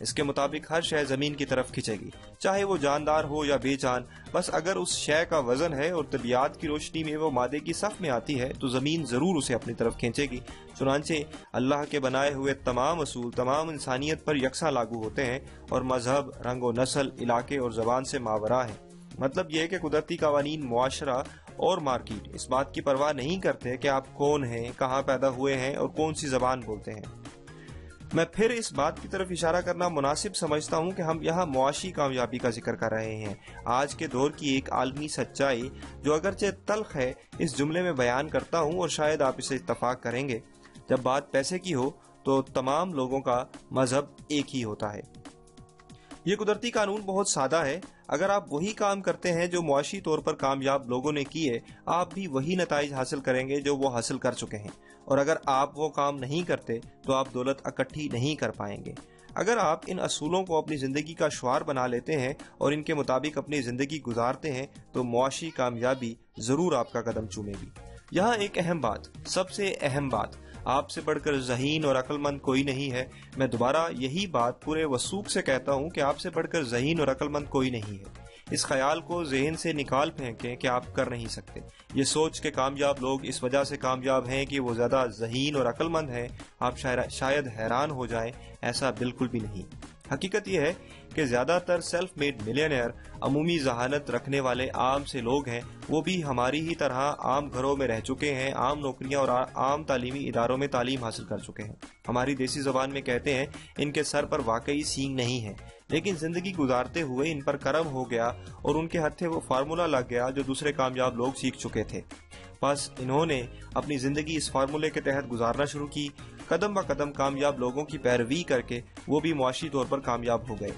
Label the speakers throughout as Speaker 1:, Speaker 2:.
Speaker 1: اس کے مطابق ہر شے زمین کی طرف کھینچے گی، چاہے وہ جاندار ہو یا بے جان۔ بس اگر اس شے کا وزن ہے اور طبیعت کی روشنی میں وہ مادے کی صف میں آتی ہے تو زمین ضرور اسے اپنی طرف کھینچے گی۔ چنانچہ اللہ کے بنائے ہوئے تمام اصول تمام انسانیت پر یکساں لاگو ہوتے ہیں اور مذہب، رنگ و نسل، علاقے اور زبان سے ماورا ہیں۔ مطلب یہ کہ قدرتی قوانین معاشرہ اور مارکیٹ اس بات کی پرواہ نہیں کرتے کہ آپ کون ہیں، کہاں پیدا ہوئے ہیں اور کون سی زبان بولتے ہیں۔ میں پھر اس بات کی طرف اشارہ کرنا مناسب سمجھتا ہوں کہ ہم یہاں معاشی کامیابی کا ذکر کر رہے ہیں۔ آج کے دور کی ایک عالمی سچائی جو اگرچہ تلخ ہے اس جملے میں بیان کرتا ہوں، اور شاید آپ اسے اتفاق کریں گے، جب بات پیسے کی ہو تو تمام لوگوں کا مذہب ایک ہی ہوتا ہے۔ یہ قدرتی قانون بہت سادہ ہے۔ اگر آپ وہی کام کرتے ہیں جو معاشی طور پر کامیاب لوگوں نے کیے، آپ بھی وہی نتائج حاصل کریں گے جو وہ حاصل کر چکے ہیں، اور اگر آپ وہ کام نہیں کرتے تو آپ دولت اکٹھی نہیں کر پائیں گے۔ اگر آپ ان اصولوں کو اپنی زندگی کا شعار بنا لیتے ہیں اور ان کے مطابق اپنی زندگی گزارتے ہیں تو معاشی کامیابی ضرور آپ کا قدم چومے گی۔ یہاں ایک اہم بات، سب سے اہم بات، آپ سے بڑھ کر ذہین اور عقل مند کوئی نہیں ہے۔ میں دوبارہ یہی بات پورے وثوق سے کہتا ہوں کہ آپ سے بڑھ کر ذہین اور عقل مند کوئی نہیں ہے۔ اس خیال کو ذہن سے نکال پھینکیں کہ آپ کر نہیں سکتے۔ یہ سوچ کہ کامیاب لوگ اس وجہ سے کامیاب ہیں کہ وہ زیادہ ذہین اور عقل مند ہیں، آپ شاید حیران ہو جائیں، ایسا بالکل بھی نہیں۔ حقیقت یہ ہے کہ زیادہ تر سیلف میڈ ملینئر عمومی ذہانت رکھنے والے عام سے لوگ ہیں۔ وہ بھی ہماری ہی طرح عام گھروں میں رہ چکے ہیں، عام نوکریاں اور عام تعلیمی اداروں میں تعلیم حاصل کر چکے ہیں۔ ہماری دیسی زبان میں کہتے ہیں ان کے سر پر واقعی سینگ نہیں ہے، لیکن زندگی گزارتے ہوئے ان پر کرم ہو گیا اور ان کے ہتھے وہ فارمولا لگ گیا جو دوسرے کامیاب لوگ سیکھ چکے تھے۔ بس انہوں نے اپنی زندگی اس فارمولے کے تحت گزارنا شروع کی، قدم با قدم کامیاب لوگوں کی پیروی کر کے وہ بھی معاشی طور پر کامیاب ہو گئے۔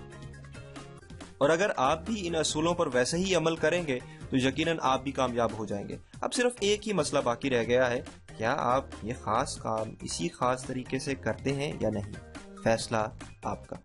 Speaker 1: اور اگر آپ بھی ان اصولوں پر ویسے ہی عمل کریں گے تو یقیناً آپ بھی کامیاب ہو جائیں گے۔ اب صرف ایک ہی مسئلہ باقی رہ گیا ہے، کیا آپ یہ خاص کام اسی خاص طریقے سے کرتے ہیں یا نہیں؟ فیصلہ آپ کا۔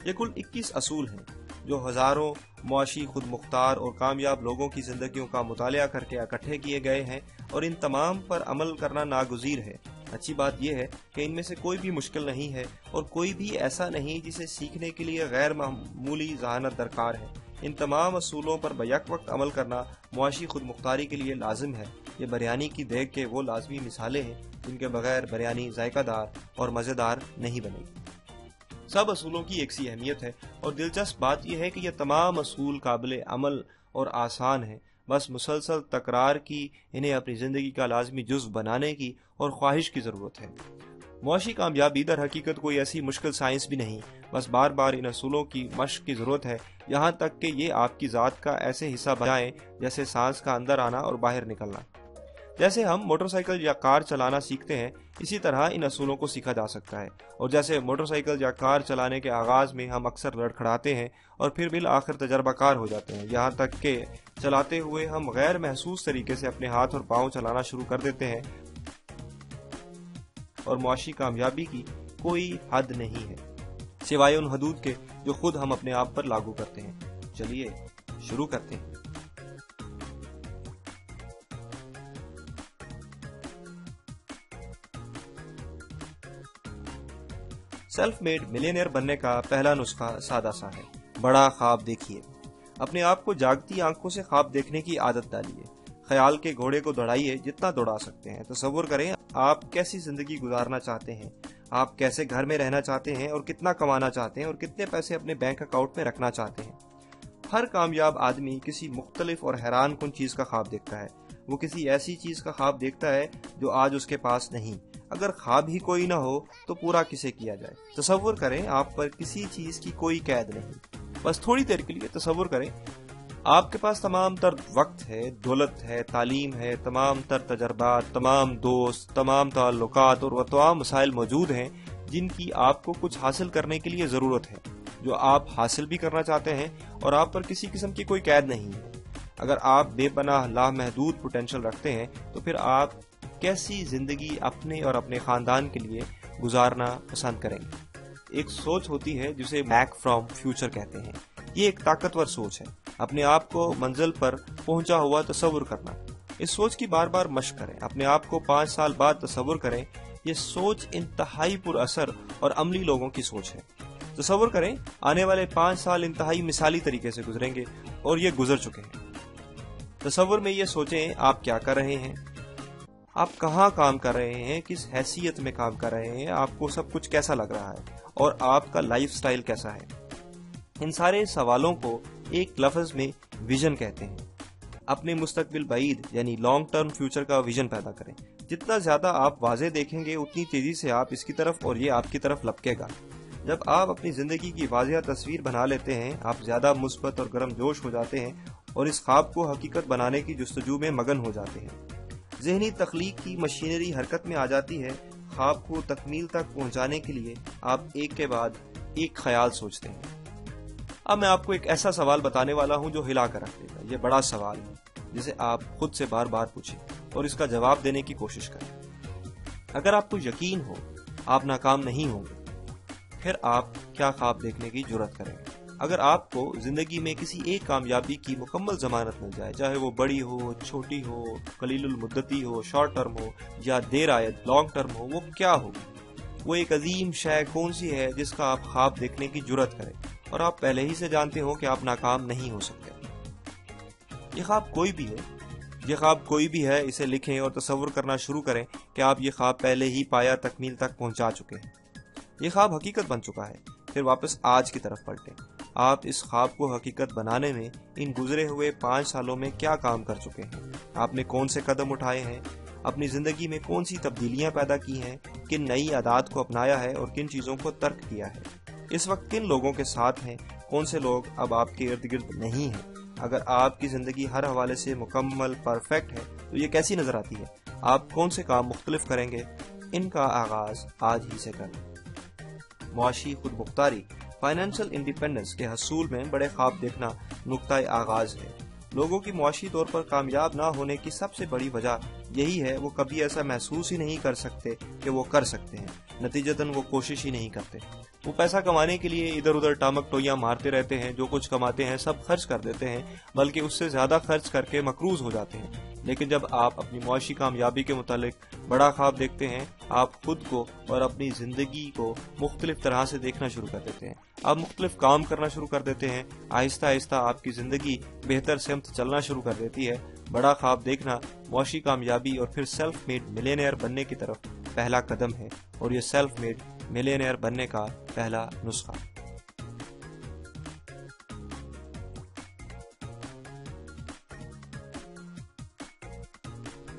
Speaker 1: یہ کل 21 اصول ہیں جو ہزاروں معاشی خود مختار اور کامیاب لوگوں کی زندگیوں کا مطالعہ کر کے اکٹھے کیے گئے ہیں، اور ان تمام پر عمل کرنا ناگزیر ہے۔ اچھی بات یہ ہے کہ ان میں سے کوئی بھی مشکل نہیں ہے اور کوئی بھی ایسا نہیں جسے سیکھنے کے لیے غیر معمولی ذہانت درکار ہے۔ ان تمام اصولوں پر بیک وقت عمل کرنا معاشی خود مختاری کے لیے لازم ہے۔ یہ بریانی کی دیگ کے وہ لازمی مثالیں ہیں جن کے بغیر بریانی ذائقہ دار اور مزیدار نہیں بنے گی۔ سب اصولوں کی ایک سی اہمیت ہے، اور دلچسپ بات یہ ہے کہ یہ تمام اصول قابل عمل اور آسان ہیں، بس مسلسل تکرار کی، انہیں اپنی زندگی کا لازمی جزو بنانے کی اور خواہش کی ضرورت ہے۔ معاشی کامیابی در حقیقت کوئی ایسی مشکل سائنس بھی نہیں، بس بار بار ان اصولوں کی مشق کی ضرورت ہے، یہاں تک کہ یہ آپ کی ذات کا ایسے حصہ بن جائیں جیسے سانس کا اندر آنا اور باہر نکلنا۔ جیسے ہم موٹر سائیکل یا کار چلانا سیکھتے ہیں، اسی طرح ان اصولوں کو سیکھا جا سکتا ہے، اور جیسے موٹر سائیکل یا کار چلانے کے آغاز میں ہم اکثر لڑکھڑاتے ہیں اور پھر بالآخر تجربہ کار ہو جاتے ہیں، یہاں تک کہ چلاتے ہوئے ہم غیر محسوس طریقے سے اپنے ہاتھ اور پاؤں چلانا شروع کر دیتے ہیں، اور معاشی کامیابی کی کوئی حد نہیں ہے سوائے ان حدود کے جو خود ہم اپنے آپ پر لاگو کرتے ہیں۔ چلیے شروع کرتے ہیں۔ سیلف میڈ ملینئر بننے کا پہلا نسخہ سادہ سا ہے، بڑا خواب دیکھیے۔ اپنے آپ کو جاگتی آنکھوں سے خواب دیکھنے کی عادت ڈالیے۔ خیال کے گھوڑے کو دوڑائیے جتنا دوڑا سکتے ہیں۔ تصور کریں آپ کیسی زندگی گزارنا چاہتے ہیں، آپ کیسے گھر میں رہنا چاہتے ہیں، اور کتنا کمانا چاہتے ہیں، اور کتنے پیسے اپنے بینک اکاؤنٹ میں رکھنا چاہتے ہیں۔ ہر کامیاب آدمی کسی مختلف اور حیران کن چیز کا خواب دیکھتا ہے۔ وہ کسی ایسی چیز کا خواب دیکھتا ہے جو آج اس کے پاس نہیں۔ اگر خواب ہی کوئی نہ ہو تو پورا کسے کیا جائے؟ تصور کریں آپ پر کسی چیز کی کوئی قید نہیں۔ بس تھوڑی دیر کے لیے تصور کریں آپ کے پاس تمام تر وقت ہے، دولت ہے، تعلیم ہے، تمام تر تجربات، تمام دوست، تمام تعلقات اور وہ تمام مسائل موجود ہیں جن کی آپ کو کچھ حاصل کرنے کے لیے ضرورت ہے، جو آپ حاصل بھی کرنا چاہتے ہیں، اور آپ پر کسی قسم کی کوئی قید نہیں ہے۔ اگر آپ بے پناہ لامحدود پوٹینشل رکھتے ہیں تو پھر آپ کیسی زندگی اپنے اور اپنے خاندان کے لیے گزارنا پسند کریں گے؟ ایک سوچ ہوتی ہے جسے بیک فرام فیوچر کہتے ہیں۔ یہ ایک طاقتور سوچ ہے، اپنے آپ کو منزل پر پہنچا ہوا تصور کرنا۔ اس سوچ کی بار بار مشق کریں. اپنے آپ کو 5 سال بعد تصور کریں. یہ سوچ انتہائی پر اثر اور عملی لوگوں کی سوچ ہے. تصور کریں آنے والے 5 سال انتہائی مثالی طریقے سے گزریں گے اور یہ گزر چکے ہیں. تصور میں یہ سوچیں آپ کیا کر رہے ہیں, آپ کہاں کام کر رہے ہیں, کس حیثیت میں کام کر رہے ہیں, آپ کو سب کچھ کیسا لگ رہا ہے اور آپ کا لائف سٹائل کیسا ہے. ان سارے سوالوں کو ایک لفظ میں ویژن کہتے ہیں. اپنے مستقبل بعید یعنی لانگ ٹرم فیوچر کا ویژن پیدا کریں. جتنا زیادہ آپ واضح دیکھیں گے اتنی تیزی سے آپ اس کی طرف اور یہ آپ کی طرف لپکے گا. جب آپ اپنی زندگی کی واضح تصویر بنا لیتے ہیں آپ زیادہ مثبت اور گرم جوش ہو جاتے ہیں اور اس خواب کو حقیقت بنانے کی جستجو میں مگن ہو جاتے ہیں. ذہنی تخلیق کی مشینری حرکت میں آ جاتی ہے. خواب کو تکمیل تک پہنچانے کے لیے آپ ایک کے بعد ایک خیال سوچتے ہیں. اب میں آپ کو ایک ایسا سوال بتانے والا ہوں جو ہلا کر رکھ دے گا. یہ بڑا سوال ہے جسے آپ خود سے بار بار پوچھیں اور اس کا جواب دینے کی کوشش کریں. اگر آپ کو یقین ہو آپ ناکام نہیں ہوں گے پھر آپ کیا خواب دیکھنے کی جرات کریں گے؟ اگر آپ کو زندگی میں کسی ایک کامیابی کی مکمل ضمانت مل جائے, چاہے وہ بڑی ہو, چھوٹی ہو, قلیل المدتی ہو, شارٹ ٹرم ہو یا دیر آید لانگ ٹرم ہو, وہ کیا ہوگی؟ وہ ایک عظیم شے کون سی ہے جس کا آپ خواب دیکھنے کی جرات کریں اور آپ پہلے ہی سے جانتے ہو کہ آپ ناکام نہیں ہو سکتے؟ یہ خواب کوئی بھی ہے, اسے لکھیں اور تصور کرنا شروع کریں کہ آپ یہ خواب پہلے ہی پایا تکمیل تک پہنچا چکے ہیں. یہ خواب حقیقت بن چکا ہے. پھر واپس آج کی طرف پلٹیں. آپ اس خواب کو حقیقت بنانے میں ان گزرے ہوئے 5 سالوں میں کیا کام کر چکے ہیں؟ آپ نے کون سے قدم اٹھائے ہیں؟ اپنی زندگی میں کون سی تبدیلیاں پیدا کی ہیں؟ کن نئی عادات کو اپنایا ہے اور کن چیزوں کو ترک کیا ہے؟ اس وقت کن لوگوں کے ساتھ ہیں؟ کون سے لوگ اب آپ کے ارد گرد نہیں ہیں؟ اگر آپ کی زندگی ہر حوالے سے مکمل پرفیکٹ ہے تو یہ کیسی نظر آتی ہے؟ آپ کون سے کام مختلف کریں گے؟ ان کا آغاز آج ہی سے کریں. معاشی خود مختاری فائنینشل انڈیپینڈنس کے حصول میں بڑے خواب دیکھنا نقطۂ آغاز ہے. لوگوں کی معاشی طور پر کامیاب نہ ہونے کی سب سے بڑی وجہ یہی ہے وہ کبھی ایسا محسوس ہی نہیں کر سکتے کہ وہ کر سکتے ہیں. نتیجتاً وہ کوشش ہی نہیں کرتے. وہ پیسہ کمانے کے لیے ادھر ادھر ٹامک ٹوئیاں مارتے رہتے ہیں. جو کچھ کماتے ہیں سب خرچ کر دیتے ہیں, بلکہ اس سے زیادہ خرچ کر کے مقروض ہو جاتے ہیں. لیکن جب آپ اپنی معاشی کامیابی کے متعلق بڑا خواب دیکھتے ہیں آپ خود کو اور اپنی زندگی کو مختلف طرح سے دیکھنا شروع کر دیتے ہیں. آپ مختلف کام کرنا شروع کر دیتے ہیں. آہستہ آہستہ آپ کی زندگی بہتر سمت چلنا شروع کر دیتی ہے. بڑا خواب دیکھنا معاشی کامیابی اور پھر سیلف میڈ ملینئر بننے کی طرف پہلا قدم ہے اور یہ سیلف میڈ ملینئر بننے کا پہلا نسخہ.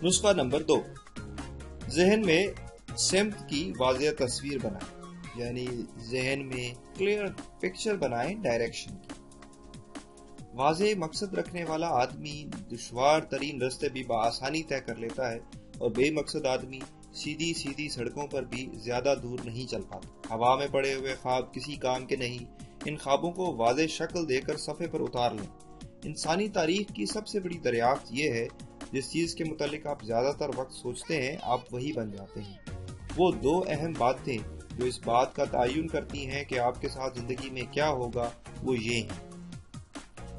Speaker 1: نسخہ نمبر 2, ذہن میں سمت کی واضح تصویر بنائیں. یعنی ذہن میں کلیئر پکچر بنائیں ڈائریکشن کی. واضح مقصد رکھنے والا آدمی دشوار ترین راستے بھی بآسانی طے کر لیتا ہے اور بے مقصد آدمی سیدھی سڑکوں پر بھی زیادہ دور نہیں چل پاتا. ہوا میں پڑے ہوئے خواب کسی کام کے نہیں. ان خوابوں کو واضح شکل دے کر صفحے پر اتار لیں. انسانی تاریخ کی سب سے بڑی دریافت یہ ہے جس چیز کے متعلق آپ زیادہ تر وقت سوچتے ہیں آپ وہی بن جاتے ہیں. وہ 2 اہم باتیں جو اس بات کا تعین کرتی ہیں کہ آپ کے ساتھ زندگی میں کیا ہوگا وہ یہ ہیں.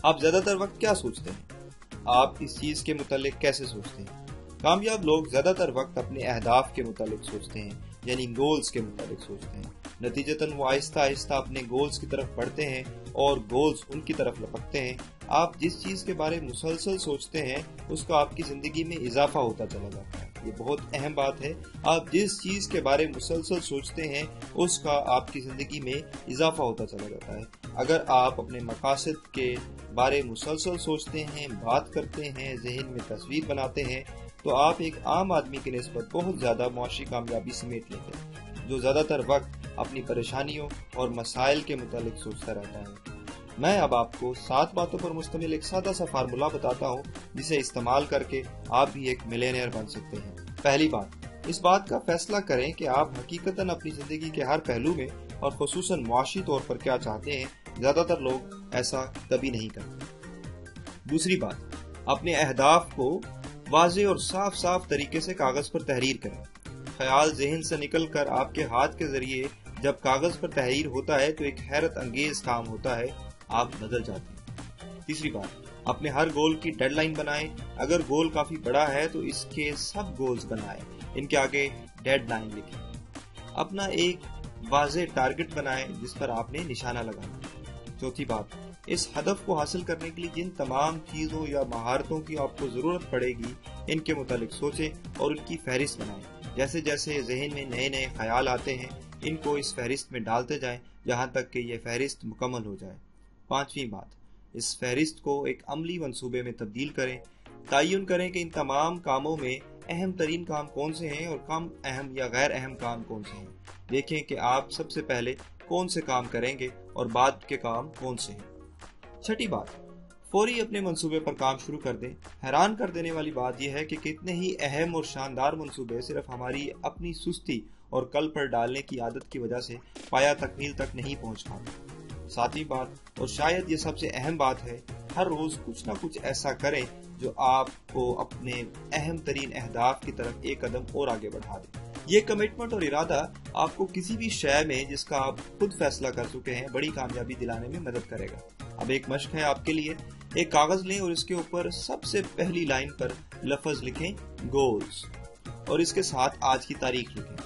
Speaker 1: آپ زیادہ تر وقت کیا سوچتے ہیں؟ آپ اس چیز کے متعلق کیسے سوچتے ہیں؟ کامیاب لوگ زیادہ تر وقت اپنے اہداف کے متعلق سوچتے ہیں, یعنی گولز کے متعلق سوچتے ہیں. نتیجتاً وہ آہستہ آہستہ اپنے گولز کی طرف بڑھتے ہیں اور گولز ان کی طرف لپکتے ہیں. آپ جس چیز کے بارے مسلسل سوچتے ہیں اس کا آپ کی زندگی میں اضافہ ہوتا چلا جاتا ہے. یہ بہت اہم بات ہے. آپ جس چیز کے بارے مسلسل سوچتے ہیں اس کا آپ کی زندگی میں اضافہ ہوتا چلا جاتا ہے. اگر آپ اپنے مقاصد کے بارے مسلسل سوچتے ہیں, بات کرتے ہیں, ذہن میں تصویر بناتے ہیں تو آپ ایک عام آدمی کی نسبت بہت زیادہ معاشی کامیابی سمیٹ لیتے ہیں جو زیادہ تر وقت اپنی پریشانیوں اور مسائل کے متعلق سوچتا رہتا ہے. میں اب آپ کو 7 باتوں پر مشتمل ایک سادہ سا فارمولا بتاتا ہوں جسے استعمال کر کے آپ بھی ایک ملینئر بن سکتے ہیں. پہلی بات, اس بات کا فیصلہ کریں کہ آپ حقیقتاً اپنی زندگی کے ہر پہلو میں اور خصوصاً معاشی طور پر کیا چاہتے ہیں. زیادہ تر لوگ ایسا کبھی نہیں کرتے. دوسری بات, اپنے اہداف کو واضح اور صاف طریقے سے کاغذ پر تحریر کریں. خیال ذہن سے نکل کر آپ کے ہاتھ کے ذریعے جب کاغذ پر تحریر ہوتا ہے تو ایک حیرت انگیز کام ہوتا ہے, آپ بدل جاتے ہیں. تیسری بات, اپنے ہر گول کی ڈیڈ لائن بنائیں. اگر گول کافی بڑا ہے تو اس کے سب گولز بنائیں, ان کے آگے ڈیڈ لائن لکھیں. اپنا ایک واضح ٹارگٹ بنائیں جس پر آپ نے نشانہ لگانا. چوتھی بات, اس ہدف کو حاصل کرنے کے لیے جن تمام چیزوں یا مہارتوں کی آپ کو ضرورت پڑے گی ان کے متعلق سوچیں اور ان کی فہرست بنائیں. جیسے جیسے ذہن میں نئے نئے خیال آتے ہیں ان کو اس فہرست میں ڈالتے جائیں جہاں تک کہ یہ فہرست مکمل ہو جائے. پانچویں بات, اس فہرست کو ایک عملی منصوبے میں تبدیل کریں. تعین کریں کہ ان تمام کاموں میں اہم ترین کام کون سے ہیں اور کم اہم یا غیر اہم کام کون سے ہیں. دیکھیں کہ آپ سب سے پہلے کون سے کام کریں گے اور بعد کے کام کون سے ہیں. چھٹی بات, فوری اپنے منصوبے پر کام شروع کر دیں. حیران کر دینے والی بات یہ ہے کہ کتنے ہی اہم اور شاندار منصوبے صرف ہماری اپنی سستی اور کل پر ڈالنے کی عادت کی وجہ سے پایا تکمیل تک نہیں پہنچ پاتے. ساتویں بات, اور شاید یہ سب سے اہم بات ہے, ہر روز کچھ نہ کچھ ایسا کریں جو آپ کو اپنے اہم ترین اہداف کی طرف ایک قدم اور آگے بڑھا دے. یہ کمٹمنٹ اور ارادہ آپ کو کسی بھی شے میں جس کا آپ خود فیصلہ کر چکے ہیں بڑی کامیابی دلانے میں مدد کرے گا. اب ایک مشق ہے آپ کے لیے. ایک کاغذ لیں اور اس کے اوپر سب سے پہلی لائن پر لفظ لکھیں گولز اور اس کے ساتھ آج کی تاریخ لکھیں.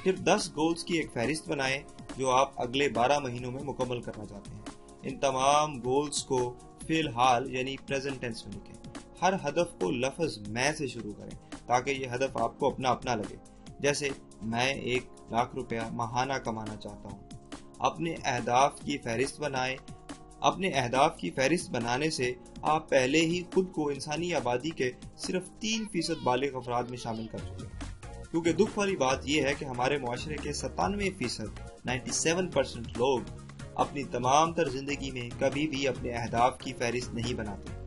Speaker 1: پھر 10 گولز کی ایک فہرست بنائیں جو آپ اگلے 12 مہینوں میں مکمل کرنا چاہتے ہیں. ان تمام گولز کو فی الحال یعنی پریزنٹ ٹینس میں لکھیں. ہر ہدف کو لفظ میں سے شروع کریں تاکہ یہ ہدف آپ کو اپنا لگے. جیسے میں 1 لاکھ روپیہ ماہانہ کمانا چاہتا ہوں. اپنے اہداف کی فہرست بنائیں. اپنے اہداف کی فہرست بنانے سے آپ پہلے ہی خود کو انسانی آبادی کے صرف 3% بالغ افراد میں شامل کر چکے ہیں. کیونکہ دکھ والی بات یہ ہے کہ ہمارے معاشرے کے 97% 97% لوگ اپنی تمام تر زندگی میں کبھی بھی اپنے اہداف کی فہرست نہیں بناتے.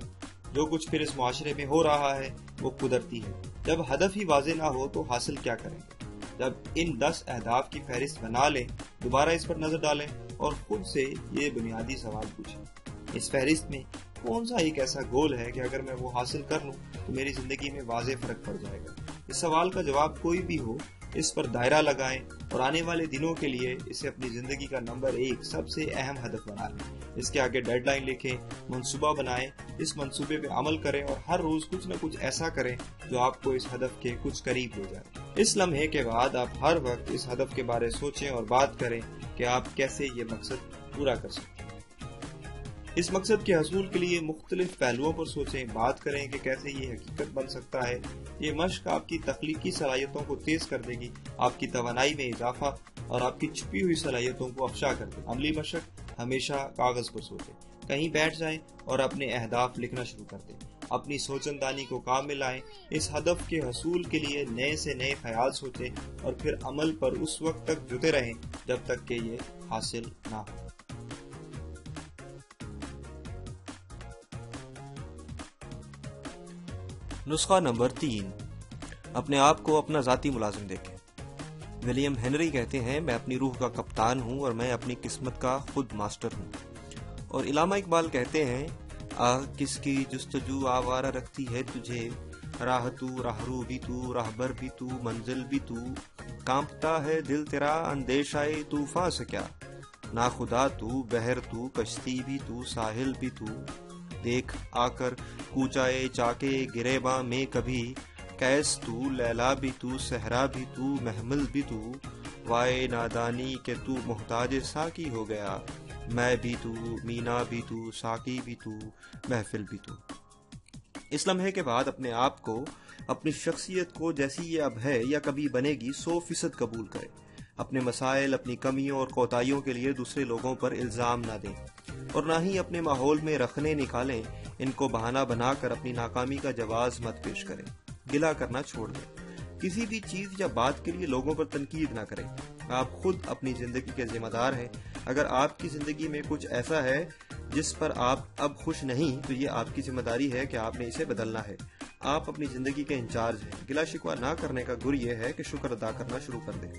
Speaker 1: جو کچھ پھر اس معاشرے میں ہو رہا ہے وہ قدرتی ہے. جب ہدف ہی واضح نہ ہو تو حاصل کیا کریں گے؟ جب ان 10 اہداف کی فہرست بنا لیں, دوبارہ اس پر نظر ڈالیں اور خود سے یہ بنیادی سوال پوچھیں, اس فہرست میں کون سا ایک ایسا گول ہے کہ اگر میں وہ حاصل کر لوں تو میری زندگی میں واضح فرق پڑ جائے گا. اس سوال کا جواب کوئی بھی ہو, اس پر دائرہ لگائیں اور آنے والے دنوں کے لیے اسے اپنی زندگی کا نمبر 1 سب سے اہم ہدف بنا لیں. اس کے آگے ڈیڈ لائن لکھیں, منصوبہ بنائیں, اس منصوبے پہ عمل کریں اور ہر روز کچھ نہ کچھ ایسا کریں جو آپ کو اس ہدف کے کچھ قریب لے جائے. اس لمحے کے بعد آپ ہر وقت اس ہدف کے بارے سوچیں اور بات کریں کہ آپ کیسے یہ مقصد پورا کر سکتے ہیں. اس مقصد کے حصول کے لیے مختلف پہلوؤں پر سوچیں, بات کریں کہ کیسے یہ حقیقت بن سکتا ہے. یہ مشق آپ کی تخلیقی صلاحیتوں کو تیز کر دے گی, آپ کی توانائی میں اضافہ اور آپ کی چھپی ہوئی صلاحیتوں کو افشا کر دے. عملی مشق, ہمیشہ کاغذ پر سوچیں, کہیں بیٹھ جائیں اور اپنے اہداف لکھنا شروع کر دیں. اپنی سوچن دانی کو کام میں لائیں. اس ہدف کے حصول کے لیے نئے سے نئے خیال سوچیں اور پھر عمل پر اس وقت تک جتے رہیں جب تک کہ یہ حاصل نہ ہو. نسخہ نمبر 3, اپنے آپ کو اپنا ذاتی ملازم دیکھیں. ولیم ہنری کہتے ہیں, میں اپنی روح کا کپتان ہوں اور میں اپنی قسمت کا خود ماسٹر ہوں. اور علامہ اقبال کہتے ہیں, کس کی جستجو آوارہ رکھتی ہے تجھے, راہ تو راہرو بھی تو, راہبر بھی تو, منزل بھی تو, کانپتا ہے دل تیرا اندیشہ طوفاں سے کیا, ناخدا تو, بحر تو, کشتی بھی تو, ساحل بھی تو, دیکھ آ کر کوچائے چاکے گریباں میں کبھی, کیس تو, لیلا بھی تو, صحرا بھی تو, محمل بھی تو, وائے نادانی کہ تو محتاج ساقی ہو گیا, میں بھی تو, مینا بھی تو, ساقی بھی تو, محفل بھی تو. اس لمحے کے بعد اپنے آپ کو, اپنی شخصیت کو جیسی یہ اب ہے یا کبھی بنے گی 100% قبول کریں. اپنے مسائل, اپنی کمیوں اور کوتاہیوں کے لیے دوسرے لوگوں پر الزام نہ دیں اور نہ ہی اپنے ماحول میں رخنے نکالیں. ان کو بہانہ بنا کر اپنی ناکامی کا جواز مت پیش کریں. گلہ کرنا چھوڑ دیں. کسی بھی چیز یا بات کے لیے لوگوں پر تنقید نہ کریں. آپ خود اپنی زندگی کے ذمہ دار ہیں. اگر آپ کی زندگی میں کچھ ایسا ہے جس پر آپ اب خوش نہیں تو یہ آپ کی ذمہ داری ہے کہ آپ نے اسے بدلنا ہے. آپ اپنی زندگی کے انچارج ہیں. گلہ شکوہ نہ کرنے کا گر یہ ہے کہ شکر ادا کرنا شروع کر دیں.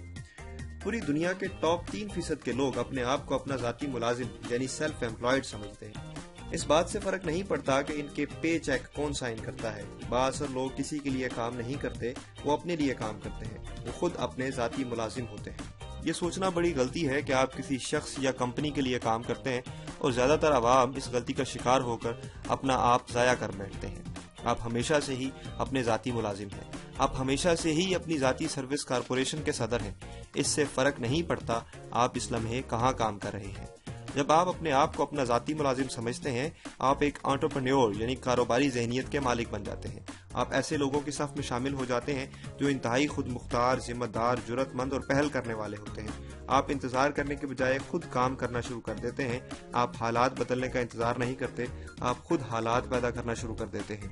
Speaker 1: پوری دنیا کے ٹاپ 3% کے لوگ اپنے آپ کو اپنا ذاتی ملازم یعنی سیلف ایمپلائڈ سمجھتے ہیں. اس بات سے فرق نہیں پڑتا کہ ان کے پے چیک کون سائن کرتا ہے. بااثر لوگ کسی کے لیے کام نہیں کرتے, وہ اپنے لیے کام کرتے ہیں. وہ خود اپنے ذاتی ملازم ہوتے ہیں. یہ سوچنا بڑی غلطی ہے کہ آپ کسی شخص یا کمپنی کے لیے کام کرتے ہیں اور زیادہ تر عوام اس غلطی کا شکار ہو کر اپنا آپ ضائع کر بیٹھتے ہیں۔ آپ ہمیشہ سے ہی اپنے ذاتی ملازم ہیں، آپ ہمیشہ سے ہی اپنی ذاتی سروس کارپوریشن کے صدر ہیں۔ اس سے فرق نہیں پڑتا آپ اس لمحے کہاں کام کر رہے ہیں۔ جب آپ اپنے آپ کو اپنا ذاتی ملازم سمجھتے ہیں، آپ ایک انٹرپرینیور یعنی کاروباری ذہنیت کے مالک بن جاتے ہیں۔ آپ ایسے لوگوں کی صف میں شامل ہو جاتے ہیں جو انتہائی خود مختار، ذمہ دار، جرأت مند اور پہل کرنے والے ہوتے ہیں۔ آپ انتظار کرنے کے بجائے خود کام کرنا شروع کر دیتے ہیں۔ آپ حالات بدلنے کا انتظار نہیں کرتے، آپ خود حالات پیدا کرنا شروع کر دیتے ہیں۔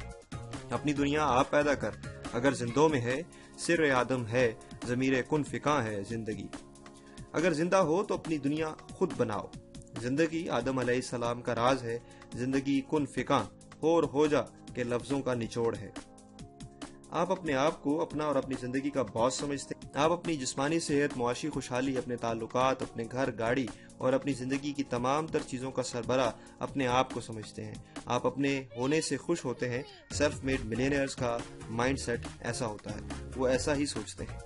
Speaker 1: اپنی دنیا آپ پیدا کر، اگر زندوں میں ہے، سر آدم ہے، ضمیر کن فکاں ہے زندگی۔ اگر زندہ ہو تو اپنی دنیا خود بناؤ۔ زندگی آدم علیہ السلام کا راز ہے، زندگی کن فکاں ہو جا کہ لفظوں کا نچوڑ ہے۔ آپ اپنے آپ کو اپنا اور اپنی زندگی کا باس سمجھتے ہیں۔ آپ اپنی جسمانی صحت، معاشی خوشحالی، اپنے تعلقات، اپنے گھر، گاڑی اور اپنی زندگی کی تمام تر چیزوں کا سربراہ اپنے آپ کو سمجھتے ہیں۔ آپ اپنے ہونے سے خوش ہوتے ہیں۔ سیلف میڈ ملینئرز کا مائنڈ سیٹ ایسا ہوتا ہے، وہ ایسا ہی سوچتے ہیں۔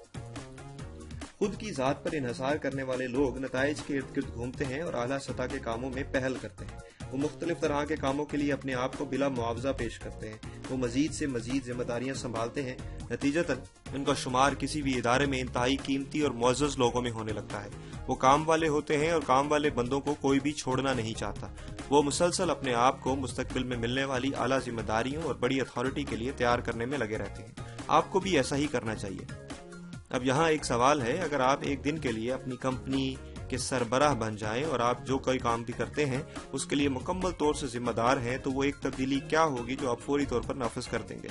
Speaker 1: خود کی ذات پر انحصار کرنے والے لوگ نتائج کے ارد گرد گھومتے ہیں اور اعلیٰ سطح کے کاموں میں پہل کرتے ہیں۔ وہ مختلف طرح کے کاموں کے لیے اپنے آپ کو بلا معاوضہ پیش کرتے ہیں۔ وہ مزید سے مزید ذمہ داریاں سنبھالتے ہیں۔ نتیجتاً ان کا شمار کسی بھی ادارے میں انتہائی قیمتی اور معزز لوگوں میں ہونے لگتا ہے۔ وہ کام والے ہوتے ہیں اور کام والے بندوں کو کوئی بھی چھوڑنا نہیں چاہتا۔ وہ مسلسل اپنے آپ کو مستقبل میں ملنے والی اعلیٰ ذمہ داریوں اور بڑی اتھارٹی کے لیے تیار کرنے میں لگے رہتے ہیں۔ آپ کو بھی ایسا ہی کرنا چاہیے۔ اب یہاں ایک سوال ہے، اگر آپ ایک دن کے لیے اپنی کمپنی کے سربراہ بن جائیں اور آپ جو کوئی کام بھی کرتے ہیں اس کے لیے مکمل طور سے ذمہ دار ہیں، تو وہ ایک تبدیلی کیا ہوگی جو آپ فوری طور پر نافذ کر دیں گے؟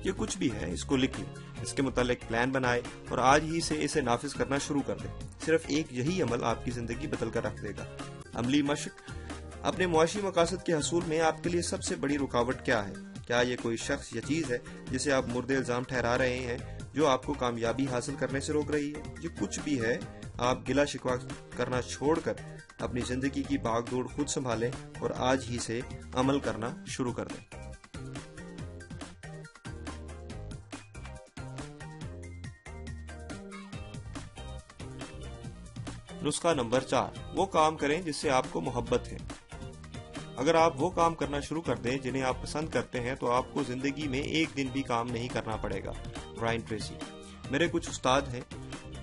Speaker 1: یہ کچھ بھی ہے، اس کو لکھ لیں، اس کے متعلق پلان بنائیں اور آج ہی سے اسے نافذ کرنا شروع کر دیں۔ صرف ایک یہی عمل آپ کی زندگی بدل کر رکھ دے گا۔ عملی مشق۔ اپنے معاشی مقاصد کے حصول میں آپ کے لیے سب سے بڑی رکاوٹ کیا ہے؟ کیا یہ کوئی شخص یا چیز ہے جسے آپ مرد الزام ٹھہرا رہے ہیں جو آپ کو کامیابی حاصل کرنے سے روک رہی ہے؟ یہ کچھ بھی ہے، آپ گلہ شکوہ کرنا چھوڑ کر اپنی زندگی کی بھاگ دوڑ خود سنبھالیں اور آج ہی سے عمل کرنا شروع کر دیں۔ نسخہ نمبر 4، وہ کام کریں جس سے آپ کو محبت ہے۔ اگر آپ وہ کام کرنا شروع کر دیں جنہیں آپ پسند کرتے ہیں تو آپ کو زندگی میں ایک دن بھی کام نہیں کرنا پڑے گا۔ Brian Tracy. میرے کچھ استاد ہیں،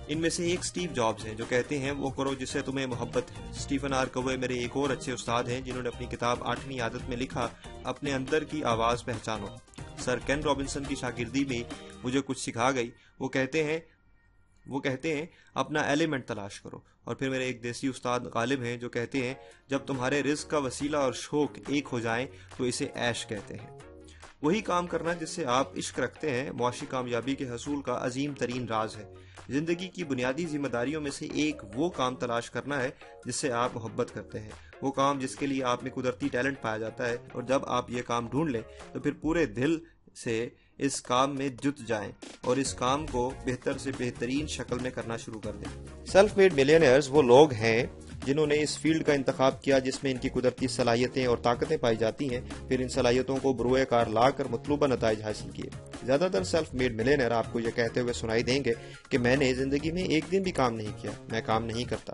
Speaker 1: ان میں سے ایک سٹیو جابز ہیں جو کہتے ہیں وہ کرو جس سے تمہیں محبت ہے۔ اسٹیفن آر کوے میرے ایک اور اچھے استاد ہیں جنہوں نے اپنی کتاب 8ویں عادت میں لکھا، اپنے اندر کی آواز پہچانو۔ سر کین رابنسن کی شاگردی میں مجھے کچھ سکھا گئی۔ وہ کہتے ہیں اپنا ایلیمنٹ تلاش کرو۔ اور پھر میرے ایک دیسی استاد غالب ہیں جو کہتے ہیں جب تمہارے رزق کا وسیلہ اور شوق ایک ہو جائیں تو اسے عیش کہتے ہیں۔ وہی کام کرنا جس سے آپ عشق رکھتے ہیں معاشی کامیابی کے حصول کا عظیم ترین راز ہے۔ زندگی کی بنیادی ذمہ داریوں میں سے ایک وہ کام تلاش کرنا ہے جس سے آپ محبت کرتے ہیں، وہ کام جس کے لیے آپ میں قدرتی ٹیلنٹ پایا جاتا ہے، اور جب آپ یہ کام ڈھونڈ لیں تو پھر پورے دل سے اس کام میں جت جائیں اور اس کام کو بہتر سے بہترین شکل میں کرنا شروع کر دیں۔ سیلف میڈ ملینئرز وہ لوگ ہیں جنہوں نے اس فیلڈ کا انتخاب کیا جس میں ان کی قدرتی صلاحیتیں اور طاقتیں پائی جاتی ہیں، پھر ان صلاحیتوں کو بروئے کار لا کر مطلوبہ نتائج حاصل کیے۔ زیادہ تر سیلف میڈ ملینئر آپ کو یہ کہتے ہوئے سنائی دیں گے کہ میں نے زندگی میں ایک دن بھی کام نہیں کیا، میں کام نہیں کرتا۔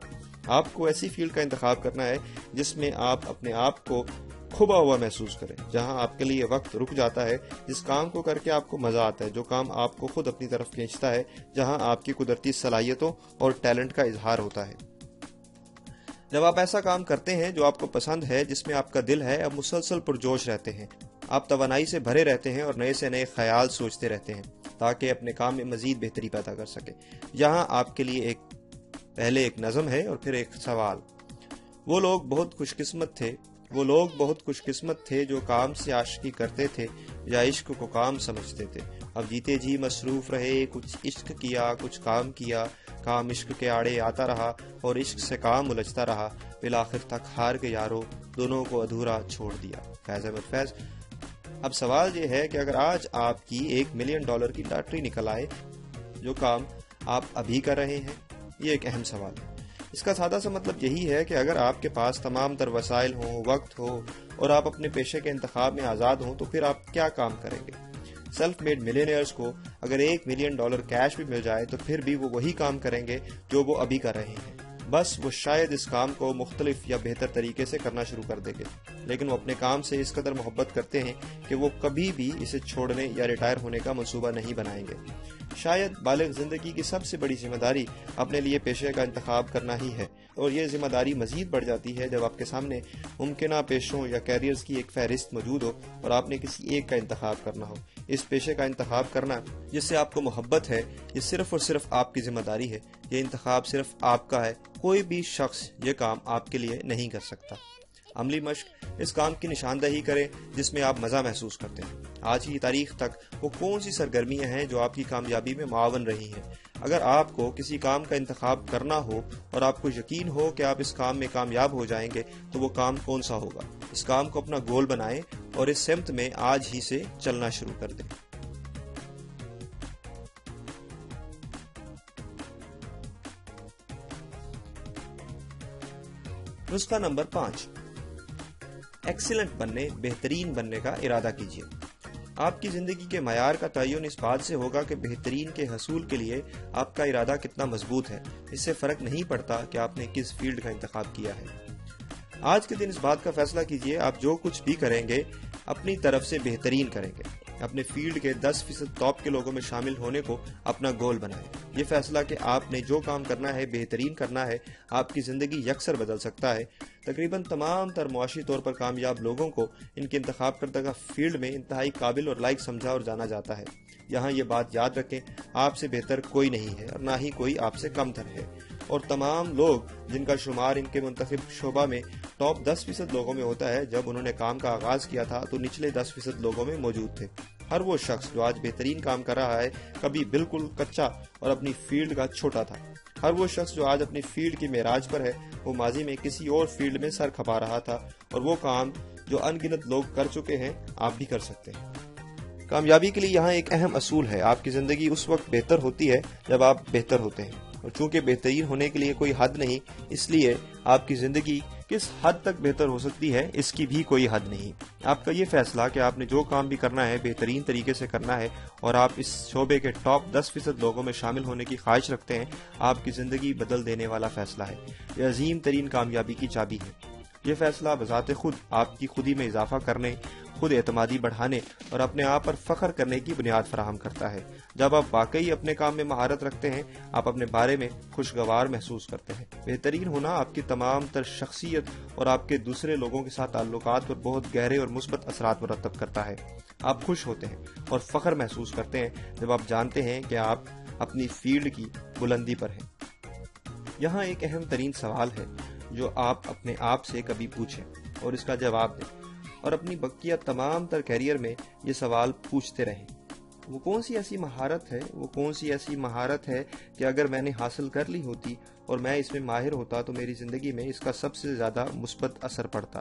Speaker 1: آپ کو ایسی فیلڈ کا انتخاب کرنا ہے جس میں آپ اپنے آپ کو کھبا ہوا محسوس کریں، جہاں آپ کے لیے وقت رک جاتا ہے، جس کام کو کر کے آپ کو مزہ آتا ہے، جو کام آپ کو خود اپنی طرف کھینچتا ہے، جہاں آپ کی قدرتی صلاحیتوں اور ٹیلنٹ کا اظہار ہوتا ہے۔ جب آپ ایسا کام کرتے ہیں جو آپ کو پسند ہے، جس میں آپ کا دل ہے، آپ مسلسل پرجوش رہتے ہیں، آپ توانائی سے بھرے رہتے ہیں اور نئے سے نئے خیال سوچتے رہتے ہیں تاکہ اپنے کام میں مزید بہتری پیدا کر سکیں۔ یہاں آپ کے لیے پہلے ایک نظم ہے اور پھر ایک سوال۔ وہ لوگ بہت خوش قسمت تھے جو کام سے عاشقی کرتے تھے یا عشق کو کام سمجھتے تھے۔ اب جیتے جی مصروف رہے، کچھ عشق کیا، کچھ کام کیا، کام عشق کے آڑے آتا رہا اور عشق سے کام الجھتا رہا، بالآخر تک ہار کے یارو دونوں کو ادھورا چھوڑ دیا۔ فیض احمد فیض۔ اب سوال یہ ہے کہ اگر آج آپ کی $1 ملین کی لاٹری نکل آئے، جو کام آپ ابھی کر رہے ہیں؟ یہ ایک اہم سوال ہے۔ اس کا سادہ سا مطلب یہی ہے کہ اگر آپ کے پاس تمام تر وسائل ہوں، وقت ہو اور آپ اپنے پیشے کے انتخاب میں آزاد ہوں تو پھر آپ کیا کام کریں گے؟ سیلف میڈ ملینئرز کو اگر $1 ملین کیش بھی مل جائے تو پھر بھی وہ وہی کام کریں گے جو وہ ابھی کر رہے ہیں، بس وہ شاید اس کام کو مختلف یا بہتر طریقے سے کرنا شروع کر دیں گے، لیکن وہ اپنے کام سے اس قدر محبت کرتے ہیں کہ وہ کبھی بھی اسے چھوڑنے یا ریٹائر ہونے کا منصوبہ نہیں بنائیں گے۔ شاید بالغ زندگی کی سب سے بڑی ذمہ داری اپنے لیے پیشے کا انتخاب کرنا ہی ہے، اور یہ ذمہ داری مزید بڑھ جاتی ہے جب آپ کے سامنے ممکنہ پیشوں یا کیریئرز کی ایک فہرست موجود ہو اور آپ نے کسی ایک کا انتخاب کرنا ہو۔ اس پیشے کا انتخاب کرنا جس سے آپ کو محبت ہے، یہ صرف اور صرف آپ کی ذمہ داری ہے، یہ انتخاب صرف آپ کا ہے، کوئی بھی شخص یہ کام آپ کے لیے نہیں کر سکتا۔ عملی مشق: اس کام کی نشاندہی کریں جس میں آپ مزہ محسوس کرتے ہیں۔ آج کی تاریخ تک وہ کون سی سرگرمیاں ہیں جو آپ کی کامیابی میں معاون رہی ہیں؟ اگر آپ کو کسی کام کا انتخاب کرنا ہو اور آپ کو یقین ہو کہ آپ اس کام میں کامیاب ہو جائیں گے تو وہ کام کون سا ہوگا؟ اس کام کو اپنا گول بنائیں اور اس سمت میں آج ہی سے چلنا شروع کر دیں۔ نسخہ نمبر 5، ایکسیلنٹ بننے، بہترین بننے کا ارادہ کیجیے۔ آپ کی زندگی کے معیار کا تعین اس بات سے ہوگا کہ بہترین کے حصول کے لیے آپ کا ارادہ کتنا مضبوط ہے۔ اس سے فرق نہیں پڑتا کہ آپ نے کس فیلڈ کا انتخاب کیا ہے۔ آج کے دن اس بات کا فیصلہ کیجیے آپ جو کچھ بھی کریں گے اپنی طرف سے بہترین کریں گے۔ اپنے فیلڈ کے 10% ٹاپ کے لوگوں میں شامل ہونے کو اپنا گول بنائیں۔ یہ فیصلہ کہ آپ نے جو کام کرنا ہے بہترین کرنا ہے آپ کی زندگی یکسر بدل سکتا ہے۔ تقریباً تمام تر معاشی طور پر کامیاب لوگوں کو ان کے انتخاب کردہ فیلڈ میں انتہائی قابل اور لائق سمجھا اور جانا جاتا ہے۔ یہاں یہ بات یاد رکھیں، آپ سے بہتر کوئی نہیں ہے اور نہ ہی کوئی آپ سے کم تر ہے، اور تمام لوگ جن کا شمار ان کے منتخب شعبہ میں ٹاپ 10% لوگوں میں ہوتا ہے، جب انہوں نے کام کا آغاز کیا تھا تو نچلے 10% لوگوں میں موجود تھے۔ ہر وہ شخص جو آج بہترین کام کر رہا ہے کبھی بالکل کچا اور اپنی فیلڈ کا چھوٹا تھا۔ ہر وہ شخص جو آج اپنی فیلڈ کی معراج پر ہے وہ ماضی میں کسی اور فیلڈ میں سر کھپا رہا تھا، اور وہ کام جو ان گنت لوگ کر چکے ہیں آپ بھی کر سکتے ہیں۔ کامیابی کے لیے یہاں ایک اہم اصول ہے، آپ کی زندگی اس وقت بہتر ہوتی ہے جب آپ بہتر ہوتے ہیں، اور چونکہ بہترین ہونے کے لیے کوئی حد نہیں، اس لیے آپ کی زندگی کس حد تک بہتر ہو سکتی ہے اس کی بھی کوئی حد نہیں۔ آپ کا یہ فیصلہ کہ آپ نے جو کام بھی کرنا ہے بہترین طریقے سے کرنا ہے اور آپ اس شعبے کے ٹاپ 10% لوگوں میں شامل ہونے کی خواہش رکھتے ہیں، آپ کی زندگی بدل دینے والا فیصلہ ہے۔ یہ عظیم ترین کامیابی کی چابی ہے۔ یہ فیصلہ بذات خود آپ کی خودی میں اضافہ کرنے، خود اعتمادی بڑھانے اور اپنے آپ پر فخر کرنے کی بنیاد فراہم کرتا ہے۔ جب آپ واقعی اپنے کام میں مہارت رکھتے ہیں آپ اپنے بارے میں خوشگوار محسوس کرتے ہیں۔ بہترین ہونا آپ کی تمام تر شخصیت اور آپ کے دوسرے لوگوں کے ساتھ تعلقات پر بہت گہرے اور مثبت اثرات مرتب کرتا ہے۔ آپ خوش ہوتے ہیں اور فخر محسوس کرتے ہیں جب آپ جانتے ہیں کہ آپ اپنی فیلڈ کی بلندی پر ہیں۔ یہاں ایک اہم ترین سوال ہے جو آپ اپنے آپ سے کبھی پوچھیں اور اس کا جواب دیں، اور اپنی بقیہ تمام تر کیریئر میں یہ سوال پوچھتے رہیں۔ وہ کون سی ایسی مہارت ہے کہ اگر میں نے حاصل کر لی ہوتی اور میں اس میں ماہر ہوتا تو میری زندگی میں اس کا سب سے زیادہ مثبت اثر پڑتا؟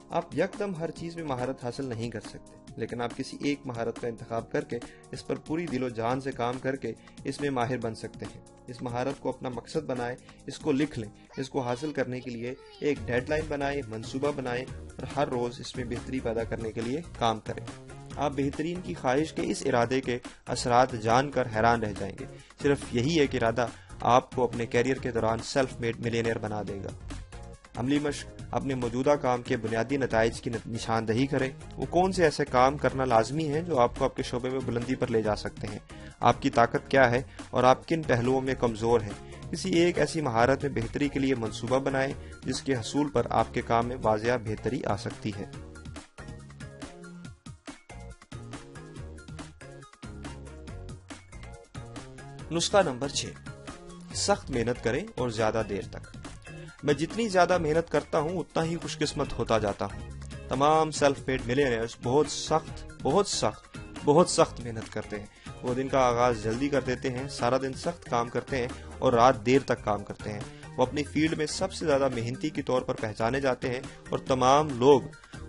Speaker 1: آپ یکدم ہر چیز میں مہارت حاصل نہیں کر سکتے، لیکن آپ کسی ایک مہارت کا انتخاب کر کے اس پر پوری دل و جان سے کام کر کے اس میں ماہر بن سکتے ہیں۔ اس مہارت کو اپنا مقصد بنائیں، اس کو لکھ لیں، اس کو حاصل کرنے کے لیے ایک ڈیڈ لائن بنائیں، منصوبہ بنائیں اور ہر روز اس میں بہتری پیدا کرنے کے لیے کام کریں۔ آپ بہترین کی خواہش کے اس ارادے کے اثرات جان کر حیران رہ جائیں گے۔ صرف یہی ایک ارادہ آپ کو اپنے کیریئر کے دوران سیلف میڈ ملینئر بنا دے گا۔ عملی مشق: اپنے موجودہ کام کے بنیادی نتائج کی نشاندہی کریں۔ وہ کون سے ایسے کام کرنا لازمی ہیں جو آپ کو آپ کے شعبے میں بلندی پر لے جا سکتے ہیں؟ آپ کی طاقت کیا ہے اور آپ کن پہلوؤں میں کمزور ہیں؟ کسی ایک ایسی مہارت میں بہتری کے لیے منصوبہ بنائیں جس کے حصول پر آپ کے کام میں واضح بہتری آ سکتی ہے۔ نسخہ نمبر 6، سخت محنت کریں اور زیادہ دیر تک۔ میں جتنی زیادہ محنت کرتا ہوں اتنا ہی خوش قسمت ہوتا جاتا ہوں۔ تمام سیلف میڈ ملینئرز بہت سخت محنت کرتے ہیں۔ وہ دن کا آغاز جلدی کر دیتے ہیں، سارا دن سخت کام کرتے ہیں اور رات دیر تک کام کرتے ہیں۔ وہ اپنی فیلڈ میں سب سے زیادہ محنتی کے طور پر پہچانے جاتے ہیں اور تمام لوگ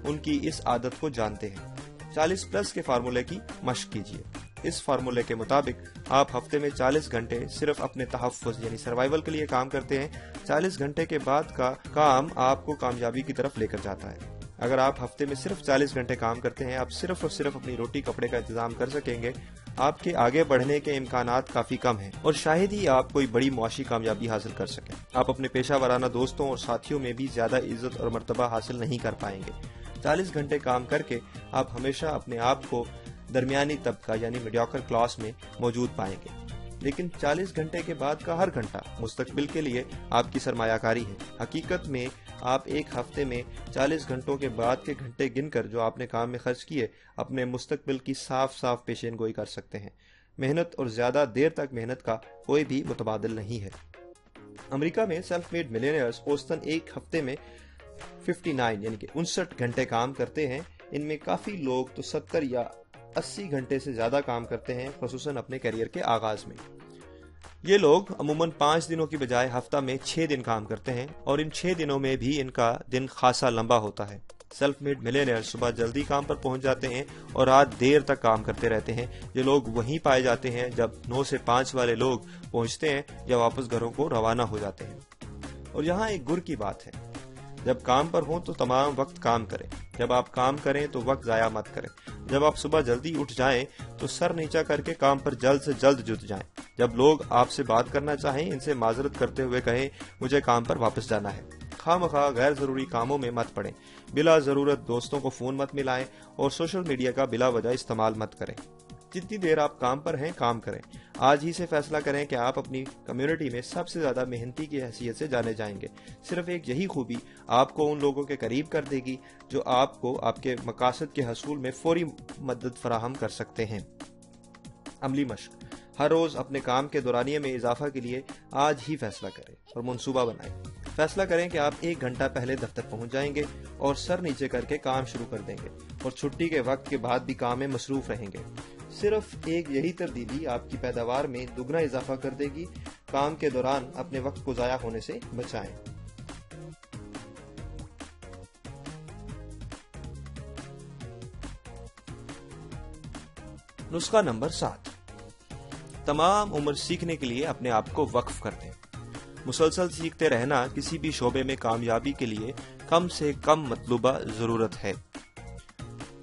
Speaker 1: ان کی اس عادت کو جانتے ہیں۔ 40+ کے فارمولے کی مشق کیجیے۔ اس فارمولے کے مطابق آپ ہفتے میں 40 گھنٹے صرف اپنے تحفظ یعنی سروائیول کے لیے کام کرتے ہیں۔ 40 گھنٹے کے بعد کا کام آپ کو کامیابی کی طرف لے کر جاتا ہے۔ اگر آپ ہفتے میں صرف 40 گھنٹے کام کرتے ہیں، آپ صرف اور صرف اپنی روٹی کپڑے کا انتظام کر سکیں گے۔ آپ کے آگے بڑھنے کے امکانات کافی کم ہیں اور شاید ہی آپ کوئی بڑی معاشی کامیابی حاصل کر سکیں۔ آپ اپنے پیشہ ورانہ دوستوں اور ساتھیوں میں بھی زیادہ عزت اور مرتبہ حاصل نہیں کر پائیں گے۔ 40 گھنٹے کام کر کے آپ ہمیشہ اپنے آپ کو درمیانی طبقہ یعنی میڈیوکر کلاس میں موجود پائیں گے، لیکن 40 گھنٹے کے بعد کا ہر گھنٹہ مستقبل کے لیے آپ کی سرمایہ کاری ہے۔ حقیقت میں آپ ایک ہفتے میں 40 گھنٹوں کے بعد کے گھنٹے گن کر جو آپ نے کام میں خرچ کیے، اپنے مستقبل کی صاف صاف پیشین گوئی کر سکتے ہیں۔ محنت اور زیادہ دیر تک محنت کا کوئی بھی متبادل نہیں ہے۔ امریکہ میں سیلف میڈ ملینئرز اوسطاً ایک ہفتے میں 59 یعنی کہ 59 گھنٹے کام کرتے ہیں۔ ان میں کافی لوگ تو 70 یا 80 گھنٹے سے زیادہ کام کرتے ہیں، خصوصاً اپنے کیریئر کے آغاز میں۔ یہ لوگ عموماً 5 دنوں کی بجائے ہفتہ میں 6 دن کام کرتے ہیں، اور ان 6 دنوں میں بھی ان کا دن خاصا لمبا ہوتا ہے۔ سیلف میڈ ملینئر صبح جلدی کام پر پہنچ جاتے ہیں اور رات دیر تک کام کرتے رہتے ہیں۔ یہ لوگ وہیں پائے جاتے ہیں جب 9 سے 5 والے لوگ پہنچتے ہیں یا واپس گھروں کو روانہ ہو جاتے ہیں۔ اور یہاں ایک گر کی بات ہے، جب کام پر ہوں تو تمام وقت کام کریں، جب آپ کام کریں تو وقت ضائع مت کریں۔ جب آپ صبح جلدی اٹھ جائیں تو سر نیچا کر کے کام پر جلد سے جلد جٹ جائیں۔ جب لوگ آپ سے بات کرنا چاہیں، ان سے معذرت کرتے ہوئے کہیں مجھے کام پر واپس جانا ہے۔ خواہ مخواہ غیر ضروری کاموں میں مت پڑیں، بلا ضرورت دوستوں کو فون مت ملائیں اور سوشل میڈیا کا بلا وجہ استعمال مت کریں۔ جتنی دیر آپ کام پر ہیں کام کریں۔ آج ہی سے فیصلہ کریں کہ آپ اپنی کمیونٹی میں سب سے زیادہ محنتی کی حیثیت سے جانے جائیں گے۔ صرف ایک یہی خوبی آپ کو ان لوگوں کے قریب کر دے گی جو آپ کو آپ کے مقاصد کے حصول میں فوری مدد فراہم کر سکتے ہیں۔ عملی مشق: ہر روز اپنے کام کے دورانیے میں اضافہ کے لیے آج ہی فیصلہ کریں اور منصوبہ بنائیں۔ فیصلہ کریں کہ آپ 1 گھنٹہ پہلے دفتر پہنچ جائیں گے اور سر نیچے کر کے کام شروع کر دیں گے، اور چھٹی کے وقت کے بعد بھی کام میں مصروف رہیں گے۔ صرف ایک یہی تبدیلی آپ کی پیداوار میں دگنا اضافہ کر دے گی۔ کام کے دوران اپنے وقت کو ضائع ہونے سے بچائیں۔ نسخہ نمبر 7: تمام عمر سیکھنے کے لیے اپنے آپ کو وقف کر دیں۔ مسلسل سیکھتے رہنا کسی بھی شعبے میں کامیابی کے لیے کم سے کم مطلوبہ ضرورت ہے۔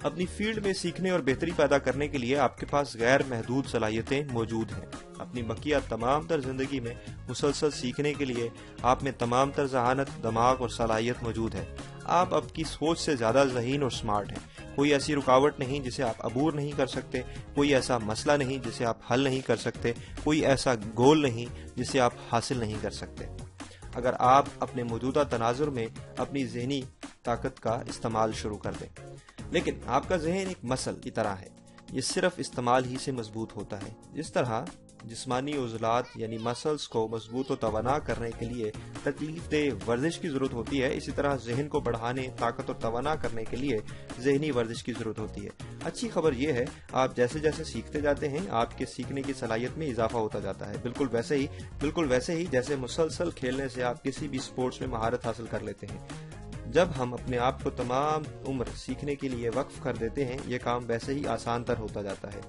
Speaker 1: اپنی فیلڈ میں سیکھنے اور بہتری پیدا کرنے کے لیے آپ کے پاس غیر محدود صلاحیتیں موجود ہیں۔ اپنی بقیہ تمام تر زندگی میں مسلسل سیکھنے کے لیے آپ میں تمام تر ذہانت، دماغ اور صلاحیت موجود ہے۔ آپ اب کی سوچ سے زیادہ ذہین اور سمارٹ ہیں۔ کوئی ایسی رکاوٹ نہیں جسے آپ عبور نہیں کر سکتے، کوئی ایسا مسئلہ نہیں جسے آپ حل نہیں کر سکتے، کوئی ایسا گول نہیں جسے آپ حاصل نہیں کر سکتے۔ اگر آپ اپنے موجودہ تناظر میں اپنی ذہنی طاقت کا استعمال شروع کر دیں۔ لیکن آپ کا ذہن ایک مسل کی طرح ہے، یہ صرف استعمال ہی سے مضبوط ہوتا ہے۔ جس طرح جسمانی عضلات یعنی مسلز کو مضبوط و توانا کرنے کے لیے تکلیف دہ ورزش کی ضرورت ہوتی ہے، اسی طرح ذہن کو بڑھانے، طاقت اور توانا کرنے کے لیے ذہنی ورزش کی ضرورت ہوتی ہے۔ اچھی خبر یہ ہے، آپ جیسے جیسے سیکھتے جاتے ہیں آپ کے سیکھنے کی صلاحیت میں اضافہ ہوتا جاتا ہے، بالکل ویسے ہی جیسے مسلسل کھیلنے سے آپ کسی بھی سپورٹس میں مہارت حاصل کر لیتے ہیں۔ جب ہم اپنے آپ کو تمام عمر سیکھنے کے لیے وقف کر دیتے ہیں، یہ کام ویسے ہی آسان تر ہوتا جاتا ہے۔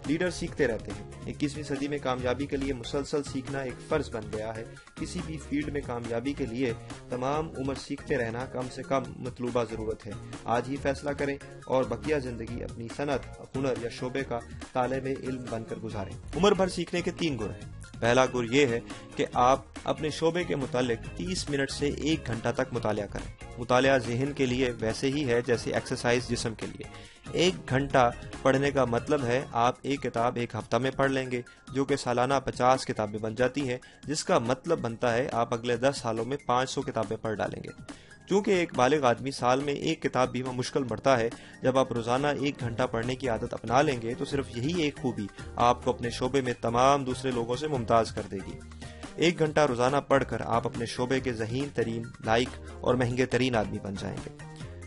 Speaker 1: لیڈر سیکھتے رہتے ہیں۔ 21ویں صدی میں کامیابی کے لیے مسلسل سیکھنا ایک فرض بن گیا ہے۔ کسی بھی فیلڈ میں کامیابی کے لیے تمام عمر سیکھتے رہنا کم سے کم مطلوبہ ضرورت ہے۔ آج ہی فیصلہ کریں اور بقیہ زندگی اپنی صنعت، ہنر یا شعبے کا طالب علم بن کر گزاریں۔ عمر بھر سیکھنے کے 3 گر ہیں۔ پہلا گر یہ ہے کہ آپ اپنے شعبے کے متعلق 30 منٹ سے 1 گھنٹہ تک مطالعہ کریں۔ مطالعہ ذہن کے لیے ویسے ہی ہے جیسے ایکسرسائز جسم کے لیے۔ 1 گھنٹہ پڑھنے کا مطلب ہے آپ ایک کتاب ایک ہفتہ میں پڑھ لیں گے، جو کہ سالانہ 50 کتابیں بن جاتی ہیں، جس کا مطلب بنتا ہے آپ اگلے 10 سالوں میں 500 کتابیں پڑھ ڈالیں گے۔ چونکہ ایک بالغ آدمی سال میں 1 کتاب بھی مشکل پڑھتا ہے، جب آپ روزانہ 1 گھنٹہ پڑھنے کی عادت اپنا لیں گے تو صرف یہی ایک خوبی آپ کو اپنے شعبے میں تمام دوسرے لوگوں سے ممتاز کر دے گی۔ 1 گھنٹہ روزانہ پڑھ کر آپ اپنے شعبے کے ذہین ترین، لائق اور مہنگے ترین آدمی بن جائیں گے۔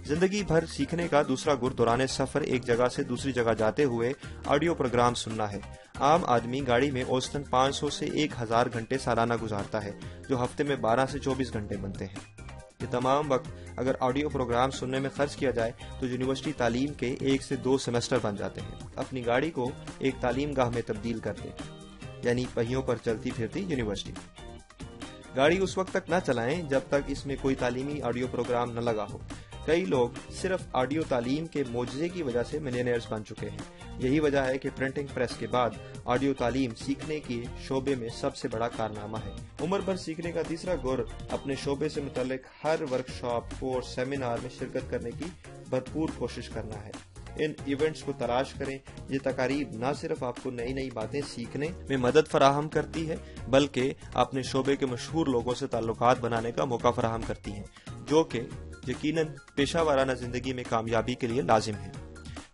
Speaker 1: زندگی بھر سیکھنے کا دوسرا گر دوران سفر ایک جگہ سے دوسری جگہ جاتے ہوئے آڈیو پروگرام سننا ہے۔ عام آدمی گاڑی میں اوسطاً 500 سے 1000 گھنٹے سالانہ گزارتا ہے، جو ہفتے میں 12 سے 24 گھنٹے بنتے ہیں۔ یہ تمام وقت اگر آڈیو پروگرام سننے میں خرچ کیا جائے تو یونیورسٹی تعلیم کے 1 سے 2 سیمسٹر بن جاتے ہیں۔ اپنی گاڑی کو ایک تعلیم گاہ میں تبدیل کر دیں، یعنی پہیوں پر چلتی پھرتی یونیورسٹی۔ گاڑی اس وقت تک نہ چلائیں جب تک اس میں کوئی تعلیمی آڈیو پروگرام نہ لگا ہو۔ کئی لوگ صرف آڈیو تعلیم کے معجزے کی وجہ سے ملینئرز بن چکے ہیں۔ یہی وجہ ہے کہ پرنٹنگ پریس کے بعد آڈیو تعلیم سیکھنے کے شعبے میں سب سے بڑا کارنامہ ہے۔ عمر بھر سیکھنے کا تیسرا گر اپنے شعبے سے متعلق ہر ورکشاپ، کورس، سیمینار میں شرکت کرنے کی بھرپور کوشش کرنا ہے۔ ان ایونٹس کو تلاش کریں۔ یہ تقاریب نہ صرف آپ کو نئی نئی باتیں سیکھنے میں مدد فراہم کرتی ہے بلکہ اپنے شعبے کے مشہور لوگوں سے تعلقات بنانے کا موقع فراہم کرتی ہیں، جو کہ یقیناً پیشہ ورانہ زندگی میں کامیابی کے لیے لازم ہے۔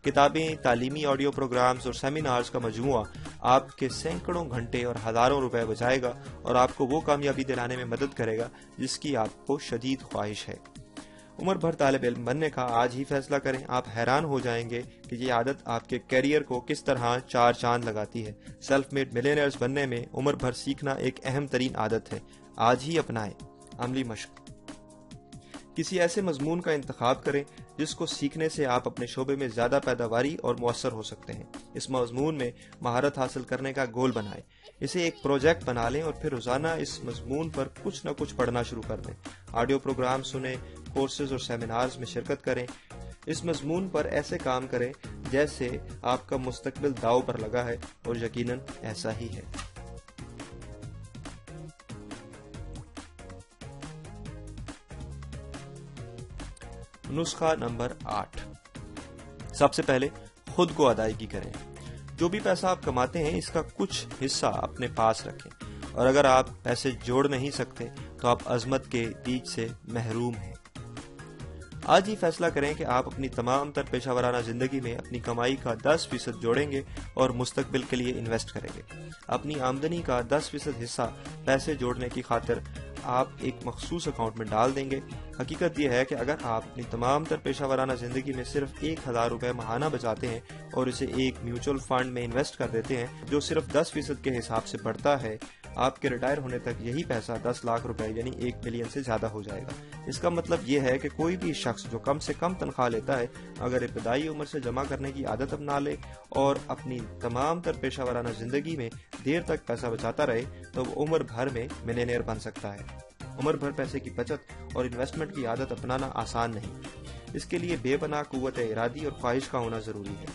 Speaker 1: کتابیں، تعلیمی آڈیو پروگرامز اور سیمینارز کا مجموعہ آپ کے سینکڑوں گھنٹے اور ہزاروں روپے بچائے گا اور آپ کو وہ کامیابی دلانے میں مدد کرے گا جس کی آپ کو شدید خواہش ہے۔ عمر بھر طالب علم بننے کا آج ہی فیصلہ کریں۔ آپ حیران ہو جائیں گے کہ یہ عادت آپ کے کیریئر کو کس طرح چار چاند لگاتی ہے۔ سیلف میڈ ملینئرز بننے میں عمر بھر سیکھنا ایک اہم ترین عادت ہے۔ آج ہی اپنائیں۔ عملی مشق: کسی ایسے مضمون کا انتخاب کریں جس کو سیکھنے سے آپ اپنے شعبے میں زیادہ پیداواری اور مؤثر ہو سکتے ہیں۔ اس مضمون میں مہارت حاصل کرنے کا گول بنائیں، اسے ایک پروجیکٹ بنا لیں اور پھر روزانہ اس مضمون پر کچھ نہ کچھ پڑھنا شروع کر دیں۔ آڈیو پروگرام سنیں، کورسز اور سیمینارز میں شرکت کریں۔ اس مضمون پر ایسے کام کریں جیسے آپ کا مستقبل داؤ پر لگا ہے، اور یقیناً ایسا ہی ہے۔ نسخہ نمبر 8: سب سے پہلے خود کو ادائیگی کریں۔ جو بھی پیسہ آپ کماتے ہیں اس کا کچھ حصہ اپنے پاس رکھیں، اور اگر آپ پیسے جوڑ نہیں سکتے تو آپ عظمت کے بیج سے محروم ہیں۔ آج ہی فیصلہ کریں کہ آپ اپنی تمام تر پیشہ ورانہ زندگی میں اپنی کمائی کا 10% جوڑیں گے اور مستقبل کے لیے انویسٹ کریں گے۔ اپنی آمدنی کا 10% حصہ پیسے جوڑنے کی خاطر آپ ایک مخصوص اکاؤنٹ میں ڈال دیں گے۔ حقیقت یہ ہے کہ اگر آپ اپنی تمام تر پیشہ ورانہ زندگی میں صرف 1000 روپے ماہانہ بچاتے ہیں اور اسے ایک میوچل فنڈ میں انویسٹ کر دیتے ہیں جو صرف 10% کے حساب سے بڑھتا ہے، آپ کے ریٹائر ہونے تک یہی پیسہ 10 لاکھ روپے یعنی 1 ملین سے زیادہ ہو جائے گا۔ اس کا مطلب یہ ہے کہ کوئی بھی شخص جو کم سے کم تنخواہ لیتا ہے اگر ابتدائی عمر سے جمع کرنے کی عادت اپنا لے اور اپنی تمام تر پیشہ ورانہ زندگی میں دیر تک پیسہ بچاتا رہے تو وہ عمر بھر میں ملینئر بن سکتا ہے۔ عمر بھر پیسے کی بچت اور انویسٹمنٹ کی عادت اپنانا آسان نہیں، اس کے لیے بے پناہ قوت ارادی اور خواہش کا ہونا ضروری ہے۔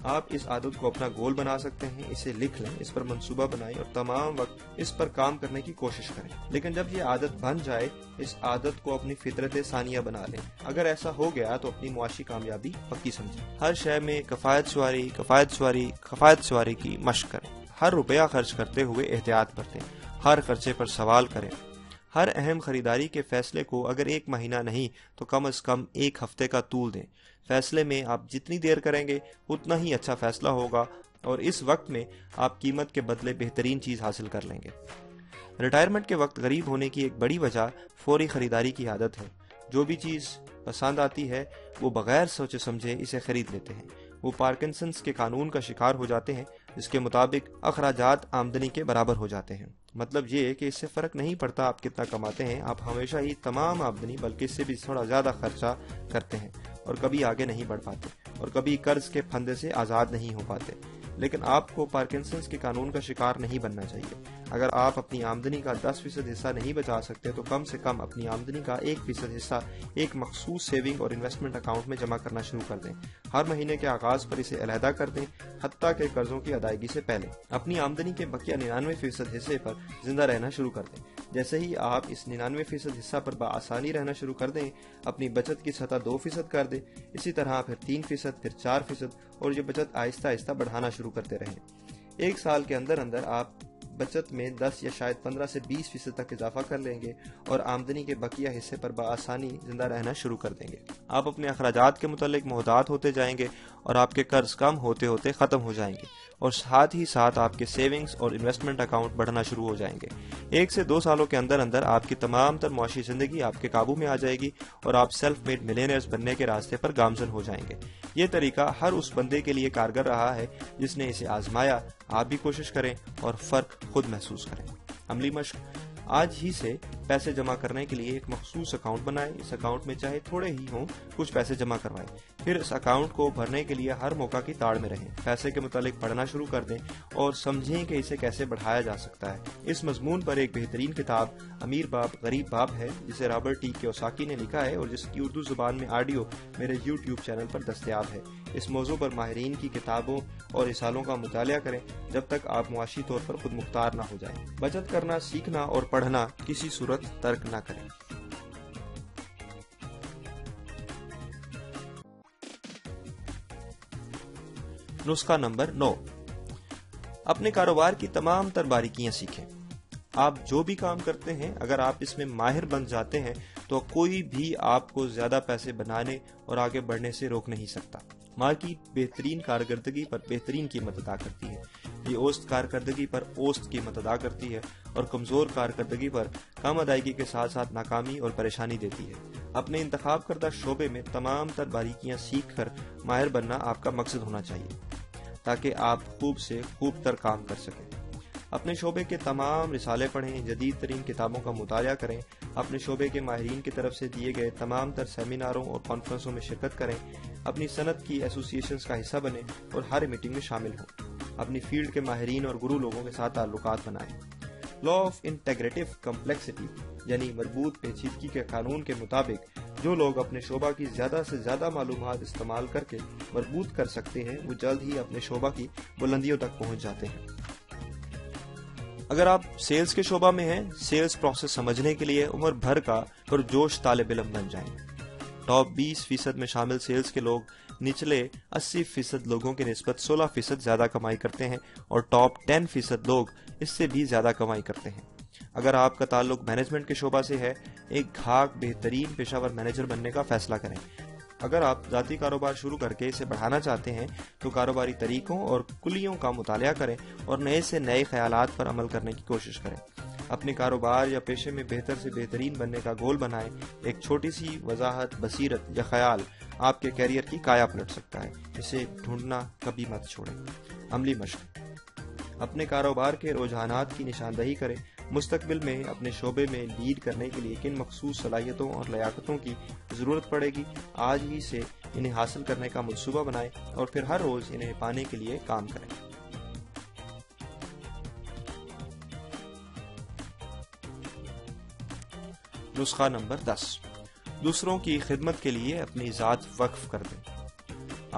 Speaker 1: آپ اس عادت کو اپنا گول بنا سکتے ہیں، اسے لکھ لیں، اس پر منصوبہ بنائیں اور تمام وقت اس پر کام کرنے کی کوشش کریں۔ لیکن جب یہ عادت بن جائے، اس عادت کو اپنی فطرت ثانیہ بنا لیں۔ اگر ایسا ہو گیا تو اپنی معاشی کامیابی پکی سمجھیں۔ ہر شے میں کفایت سواری کی مشق کریں۔ ہر روپیہ خرچ کرتے ہوئے احتیاط برتیں۔ ہر خرچے پر سوال کریں۔ ہر اہم خریداری کے فیصلے کو اگر 1 مہینہ نہیں تو کم از کم 1 ہفتے کا طول دیں۔ فیصلے میں آپ جتنی دیر کریں گے اتنا ہی اچھا فیصلہ ہوگا اور اس وقت میں آپ قیمت کے بدلے بہترین چیز حاصل کر لیں گے۔ ریٹائرمنٹ کے وقت غریب ہونے کی ایک بڑی وجہ فوری خریداری کی عادت ہے۔ جو بھی چیز پسند آتی ہے وہ بغیر سوچے سمجھے اسے خرید لیتے ہیں۔ وہ پارکنسنس کے قانون کا شکار ہو جاتے ہیں جس کے مطابق اخراجات آمدنی کے برابر ہو جاتے ہیں۔ مطلب یہ کہ اس سے فرق نہیں پڑتا آپ کتنا کماتے ہیں، آپ ہمیشہ ہی تمام آمدنی بلکہ اس سے بھی تھوڑا زیادہ خرچہ کرتے ہیں اور کبھی آگے نہیں بڑھ پاتے اور کبھی قرض کے پھندے سے آزاد نہیں ہو پاتے۔ لیکن آپ کو پارکنسنس کے قانون کا شکار نہیں بننا چاہیے۔ اگر آپ اپنی آمدنی کا 10% حصہ نہیں بچا سکتے تو کم سے کم اپنی آمدنی کا 1% حصہ ایک مخصوص سیونگ اور انویسٹمنٹ اکاؤنٹ میں جمع کرنا شروع کر دیں۔ ہر مہینے کے آغاز پر اسے علیحدہ کر دیں، حتیٰ کہ قرضوں کی ادائیگی سے پہلے۔ اپنی آمدنی کے بقیہ 99% حصے پر زندہ رہنا شروع کر دیں۔ جیسے ہی آپ اس 99% حصہ پر بآسانی رہنا شروع کر دیں، اپنی بچت کی سطح 2% کر دیں، اسی طرح پھر 3%، پھر 4% اور یہ بچت آہستہ آہستہ بڑھانا شروع کرتے رہیں۔ 1 سال کے اندر آپ بچت میں 10 یا شاید 15 سے 20% تک اضافہ کر لیں گے اور آمدنی کے بقیہ حصے پر بآسانی زندہ رہنا شروع کر دیں گے۔ آپ اپنے اخراجات کے متعلق محتاط ہوتے جائیں گے اور آپ کے قرض کم ہوتے ہوتے ختم ہو جائیں گے اور ساتھ ہی ساتھ آپ کے سیونگز اور انویسٹمنٹ اکاؤنٹ بڑھنا شروع ہو جائیں گے۔ 1 سے 2 سالوں کے اندر آپ کی تمام تر معاشی زندگی آپ کے قابو میں آ جائے گی اور آپ سیلف میڈ ملینئرز بننے کے راستے پر گامزن ہو جائیں گے۔ یہ طریقہ ہر اس بندے کے لیے کارگر رہا ہے جس نے اسے آزمایا۔ آپ بھی کوشش کریں اور فرق خود محسوس کریں۔ عملی مشق: آج ہی سے پیسے جمع کرنے کے لیے ایک مخصوص اکاؤنٹ بنائیں. اس اکاؤنٹ میں چاہے تھوڑے ہی ہوں کچھ پیسے جمع کروائیں. پھر اس اکاؤنٹ کو بھرنے کے لیے ہر موقع کی تاڑ میں رہیں. پیسے کے متعلق پڑھنا شروع کر دیں اور سمجھیں کہ اسے کیسے بڑھایا جا سکتا ہے. اس مضمون پر ایک بہترین کتاب امیر باپ غریب باپ ہے جسے رابرٹ ٹی کیوساکی نے لکھا ہے اور جس کی اردو زبان میں آڈیو میرے YouTube چینل پر دستیاب ہے. اس موضوع پر ماہرین کی کتابوں اور رسالوں کا مطالعہ کریں جب تک آپ معاشی طور پر خود مختار نہ ہو جائیں. بچت کرنا سیکھنا اور پڑھنا کسی صورت ترک نہ کریں. نسخہ نمبر 9. اپنے کاروبار کی تمام تر باریکیاں سیکھیں. آپ جو بھی کام کرتے ہیں اگر آپ اس میں ماہر بن جاتے ہیں تو کوئی بھی آپ کو زیادہ پیسے بنانے اور آگے بڑھنے سے روک نہیں سکتا. مارکیٹ بہترین کارکردگی پر بہترین قیمت ادا کرتی ہے. یہ اوسط کارکردگی پر اوسط قیمت ادا کرتی ہے اور کمزور کارکردگی پر کم ادائیگی کے ساتھ ساتھ ناکامی اور پریشانی دیتی ہے. اپنے انتخاب کردہ شعبے میں تمام تر باریکیاں سیکھ کر ماہر بننا آپ کا مقصد ہونا چاہیے تاکہ آپ خوب سے خوب تر کام کر سکیں. اپنے شعبے کے تمام رسالے پڑھیں, جدید ترین کتابوں کا مطالعہ کریں, اپنے شعبے کے ماہرین کی طرف سے دیے گئے تمام تر سیمیناروں اور کانفرنسوں میں شرکت کریں, اپنی صنعت کی ایسوسی ایشنز کا حصہ بنیں اور ہر میٹنگ میں شامل ہوں. اپنی فیلڈ کے ماہرین اور گرو لوگوں کے ساتھ تعلقات بنائیں. لا آف انٹیگریٹو کمپلیکسٹی یعنی مربوط پیچیدگی کے قانون کے مطابق جو لوگ اپنے شعبہ کی زیادہ سے زیادہ معلومات استعمال کر کے مربوط کر سکتے ہیں وہ جلد ہی اپنے شعبہ کی بلندیوں تک پہنچ جاتے ہیں. اگر آپ سیلز کے شعبہ میں ہیں, سیلز پروسیس سمجھنے کے لیے عمر بھر کا پرجوش طالب علم بن جائیں. ٹاپ 20% میں شامل سیلز کے لوگ نچلے 80% لوگوں کی نسبت 16% زیادہ کمائی کرتے ہیں اور ٹاپ 10% لوگ اس سے بھی زیادہ کمائی کرتے ہیں. اگر آپ کا تعلق مینجمنٹ کے شعبہ سے ہے, ایک گھاک بہترین پیشہ ور مینیجر بننے کا فیصلہ کریں. اگر آپ ذاتی کاروبار شروع کر کے اسے بڑھانا چاہتے ہیں تو کاروباری طریقوں اور کلیوں کا مطالعہ کریں اور نئے سے نئے خیالات پر عمل کرنے کی کوشش کریں. اپنے کاروبار یا پیشے میں بہتر سے بہترین بننے کا گول بنائیں. ایک چھوٹی سی وضاحت, بصیرت یا خیال آپ کے کیریئر کی کایا پلٹ سکتا ہے. اسے ڈھونڈنا کبھی مت چھوڑیں. عملی مشق. اپنے کاروبار کے رجحانات کی نشاندہی کریں. مستقبل میں اپنے شعبے میں لیڈ کرنے کے لیے کن مخصوص صلاحیتوں اور لیاقتوں کی ضرورت پڑے گی, آج ہی سے انہیں حاصل کرنے کا منصوبہ بنائیں اور پھر ہر روز انہیں پانے کے لیے کام کریں. نسخہ نمبر 10. دوسروں کی خدمت کے لیے اپنی ذات وقف کر دیں.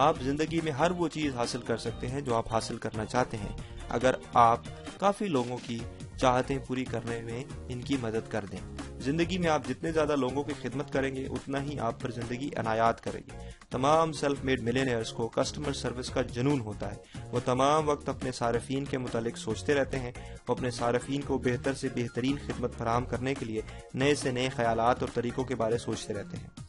Speaker 1: آپ زندگی میں ہر وہ چیز حاصل کر سکتے ہیں جو آپ حاصل کرنا چاہتے ہیں اگر آپ کافی لوگوں کی چاہتیں پوری کرنے میں ان کی مدد کر دیں. زندگی میں آپ جتنے زیادہ لوگوں کی خدمت کریں گے اتنا ہی آپ پر زندگی عنایات کرے گی. تمام سیلف میڈ ملینئرز کو کسٹمر سروس کا جنون ہوتا ہے. وہ تمام وقت اپنے صارفین کے متعلق سوچتے رہتے ہیں. وہ اپنے صارفین کو بہتر سے بہترین خدمت فراہم کرنے کے لیے نئے سے نئے خیالات اور طریقوں کے بارے سوچتے رہتے ہیں.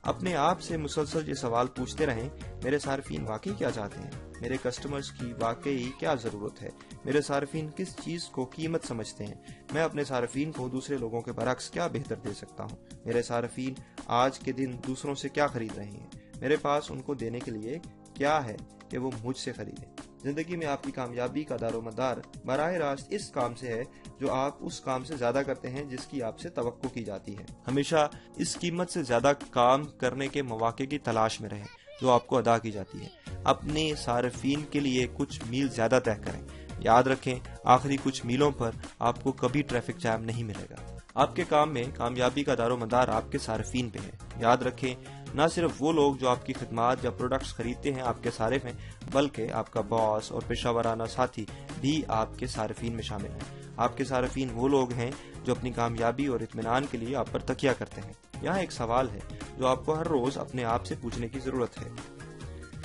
Speaker 1: اپنے آپ سے مسلسل یہ سوال پوچھتے رہیں, میرے صارفین واقعی کیا چاہتے ہیں؟ میرے کسٹمرز کی واقعی کیا ضرورت ہے؟ میرے صارفین کس چیز کو قیمت سمجھتے ہیں؟ میں اپنے صارفین کو دوسرے لوگوں کے برعکس کیا بہتر دے سکتا ہوں؟ میرے صارفین آج کے دن دوسروں سے کیا خرید رہے ہیں؟ میرے پاس ان کو دینے کے لیے کیا ہے کہ وہ مجھ سے خریدیں؟ زندگی میں آپ کی کامیابی کا دار و مدار براہ راست اس کام سے ہے جو آپ اس کام سے زیادہ کرتے ہیں جس کی آپ سے توقع کی جاتی ہے. ہمیشہ اس قیمت سے زیادہ کام کرنے کے مواقع کی تلاش میں رہیں جو آپ کو ادا کی جاتی ہے. اپنے صارفین کے لیے کچھ میل زیادہ طے کریں. یاد رکھیں, آخری کچھ میلوں پر آپ کو کبھی ٹریفک جام نہیں ملے گا. آپ کے کام میں کامیابی کا دار و مدار آپ کے صارفین پہ ہے. یاد رکھیں, نہ صرف وہ لوگ جو آپ کی خدمات یا پروڈکٹس خریدتے ہیں آپ کے صارف ہیں, بلکہ آپ کا باس اور پیشہ ورانہ ساتھی بھی آپ کے صارفین میں شامل ہیں. آپ کے صارفین وہ لوگ ہیں جو اپنی کامیابی اور اطمینان کے لیے آپ پر تکیہ کرتے ہیں. یہاں ایک سوال ہے جو آپ کو ہر روز اپنے آپ سے پوچھنے کی ضرورت ہے.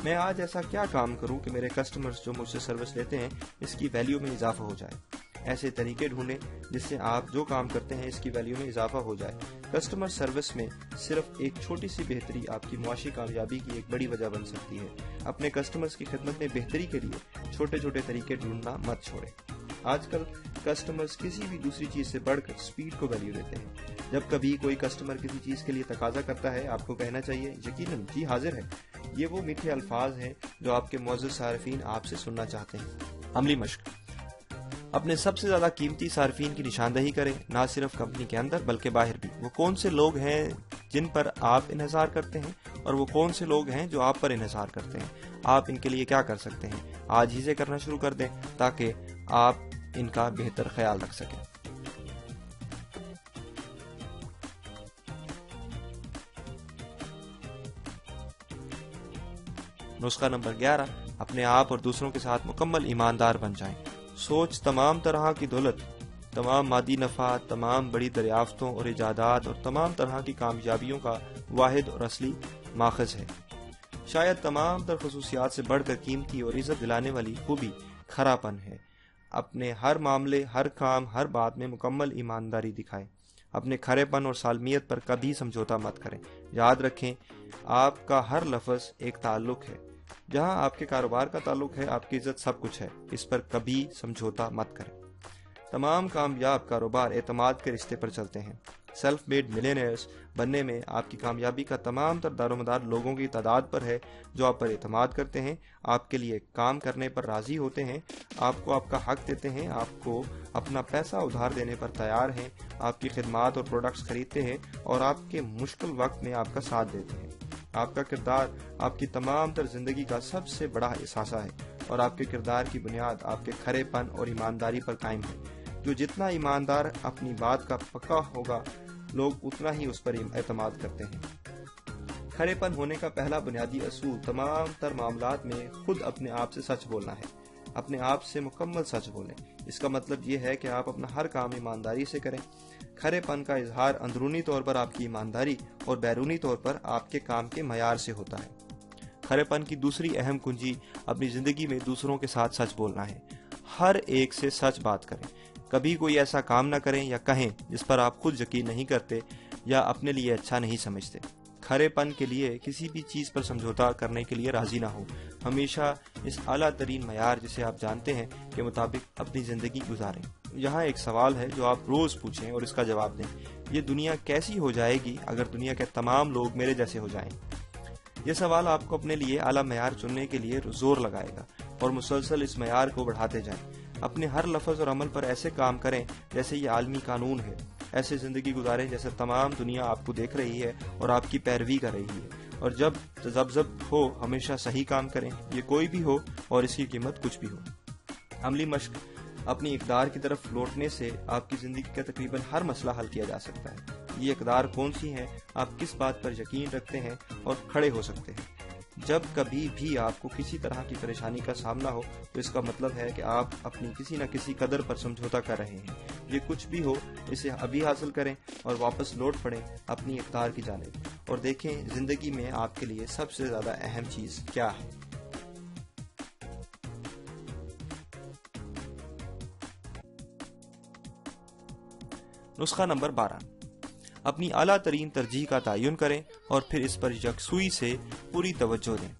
Speaker 1: میں آج ایسا کیا کام کروں کہ میرے کسٹمرز جو مجھ سے سروس لیتے ہیں اس کی ویلیو میں اضافہ ہو جائے؟ ایسے طریقے ڈھونڈیں جس سے آپ جو کام کرتے ہیں اس کی ویلیو میں اضافہ ہو جائے. کسٹمر سروس میں صرف ایک چھوٹی سی بہتری آپ کی معاشی کامیابی کی ایک بڑی وجہ بن سکتی ہے. اپنے کسٹمرز کی خدمت میں بہتری کے لیے چھوٹے چھوٹے طریقے ڈھونڈنا مت چھوڑیں. آج کل کسٹمرز کسی بھی دوسری چیز سے بڑھ کر سپیڈ کو ویلیو دیتے ہیں. جب کبھی کوئی کسٹمر کسی چیز کے لیے تقاضا کرتا ہے آپ کو کہنا چاہیے یقیناً جی حاضر ہے. یہ وہ میٹھے الفاظ ہیں جو آپ کے معزز صارفین آپ سے سننا چاہتے ہیں. عملی مشق. اپنے سب سے زیادہ قیمتی صارفین کی نشاندہی کریں، نہ صرف کمپنی کے اندر بلکہ باہر بھی۔ وہ کون سے لوگ ہیں جن پر آپ انحصار کرتے ہیں اور وہ کون سے لوگ ہیں جو آپ پر انحصار کرتے ہیں؟ آپ ان کے لیے کیا کر سکتے ہیں؟ آج ہی سے کرنا شروع کر دیں تاکہ آپ ان کا بہتر خیال رکھ سکیں۔ نسخہ نمبر 11، اپنے آپ اور دوسروں کے ساتھ مکمل ایماندار بن جائیں۔ سوچ تمام طرح کی دولت، تمام مادی نفع، تمام بڑی دریافتوں اور ایجادات اور تمام طرح کی کامیابیوں کا واحد اور اصلی ماخذ ہے۔ شاید تمام تر خصوصیات سے بڑھ کر قیمتی اور عزت دلانے والی خوبی کھرا پن ہے۔ اپنے ہر معاملے، ہر کام، ہر بات میں مکمل ایمانداری دکھائیں۔ اپنے کھرے پن اور سالمیت پر کبھی سمجھوتا مت کریں۔ یاد رکھیں، آپ کا ہر لفظ ایک تعلق ہے۔ جہاں آپ کے کاروبار کا تعلق ہے، آپ کی عزت سب کچھ ہے۔ اس پر کبھی سمجھوتا مت کریں۔ تمام کامیاب کاروبار اعتماد کے رشتے پر چلتے ہیں۔ سیلف میڈ ملینئرز بننے میں آپ کی کامیابی کا تمام تر دار و مدار لوگوں کی تعداد پر ہے جو آپ پر اعتماد کرتے ہیں، آپ کے لیے کام کرنے پر راضی ہوتے ہیں، آپ کو آپ کا حق دیتے ہیں، آپ کو اپنا پیسہ ادھار دینے پر تیار ہیں، آپ کی خدمات اور پروڈکٹس خریدتے ہیں اور آپ کے مشکل وقت میں آپ کا ساتھ دیتے ہیں۔ آپ کا کردار آپ کی تمام تر زندگی کا سب سے بڑا اثاثہ ہے اور آپ کے کردار کی بنیاد آپ کے کھرے پن اور ایمانداری پر قائم ہے۔ جو جتنا ایماندار اپنی بات کا پکا ہوگا، لوگ اتنا ہی اس پر اعتماد کرتے ہیں۔ کھرے پن ہونے کا پہلا بنیادی اصول تمام تر معاملات میں خود اپنے آپ سے سچ بولنا ہے۔ اپنے آپ سے مکمل سچ بولیں۔ اس کا مطلب یہ ہے کہ آپ اپنا ہر کام ایمانداری سے کریں۔ کھرے پن کا اظہار اندرونی طور پر آپ کی ایمانداری اور بیرونی طور پر آپ کے کام کے معیار سے ہوتا ہے۔ کھرے پن کی دوسری اہم کنجی اپنی زندگی میں دوسروں کے ساتھ سچ بولنا ہے۔ ہر ایک سے سچ بات کریں۔ کبھی کوئی ایسا کام نہ کریں یا کہیں جس پر آپ خود یقین نہیں کرتے یا اپنے لیے اچھا نہیں سمجھتے۔ کھرے پن کے لیے کسی بھی چیز پر سمجھوتا کرنے کے لیے راضی نہ ہو۔ ہمیشہ اس اعلیٰ ترین معیار جسے آپ جانتے ہیں کے مطابق اپنی زندگی گزاریں۔ یہاں ایک سوال ہے جو آپ روز پوچھیں اور اس کا جواب دیں۔ یہ دنیا کیسی ہو جائے گی اگر دنیا کے تمام لوگ میرے جیسے ہو جائیں؟ یہ سوال آپ کو اپنے لیے اعلیٰ معیار چننے کے لیے زور لگائے گا اور مسلسل اس معیار کو بڑھاتے جائیں۔ اپنے ہر لفظ اور عمل پر ایسے کام کریں جیسے یہ عالمی قانون ہے۔ ایسے زندگی گزاریں جیسے تمام دنیا آپ کو دیکھ رہی ہے اور آپ کی پیروی کر رہی ہے۔ اور جب تذبذب ہو ہمیشہ صحیح کام کریں، یہ کوئی بھی ہو اور اس کی قیمت کچھ بھی ہو۔ عملی مشق اپنی اقدار کی طرف لوٹنے سے آپ کی زندگی کا تقریباً ہر مسئلہ حل کیا جا سکتا ہے۔ یہ اقدار کون سی ہیں، آپ کس بات پر یقین رکھتے ہیں اور کھڑے ہو سکتے ہیں۔ جب کبھی بھی آپ کو کسی طرح کی پریشانی کا سامنا ہو تو اس کا مطلب ہے کہ آپ اپنی کسی نہ کسی قدر پر سمجھوتا کر رہے ہیں۔ یہ کچھ بھی ہو، اسے ابھی حاصل کریں اور واپس لوٹ پڑیں اپنی اقدار کی جانب اور دیکھیں زندگی میں آپ کے لیے سب سے زیادہ اہم چیز کیا ہے۔ نسخہ نمبر 12، اپنی اعلیٰ ترین ترجیح کا تعین کریں اور پھر اس پر یکسوئی سے پوری توجہ دیں۔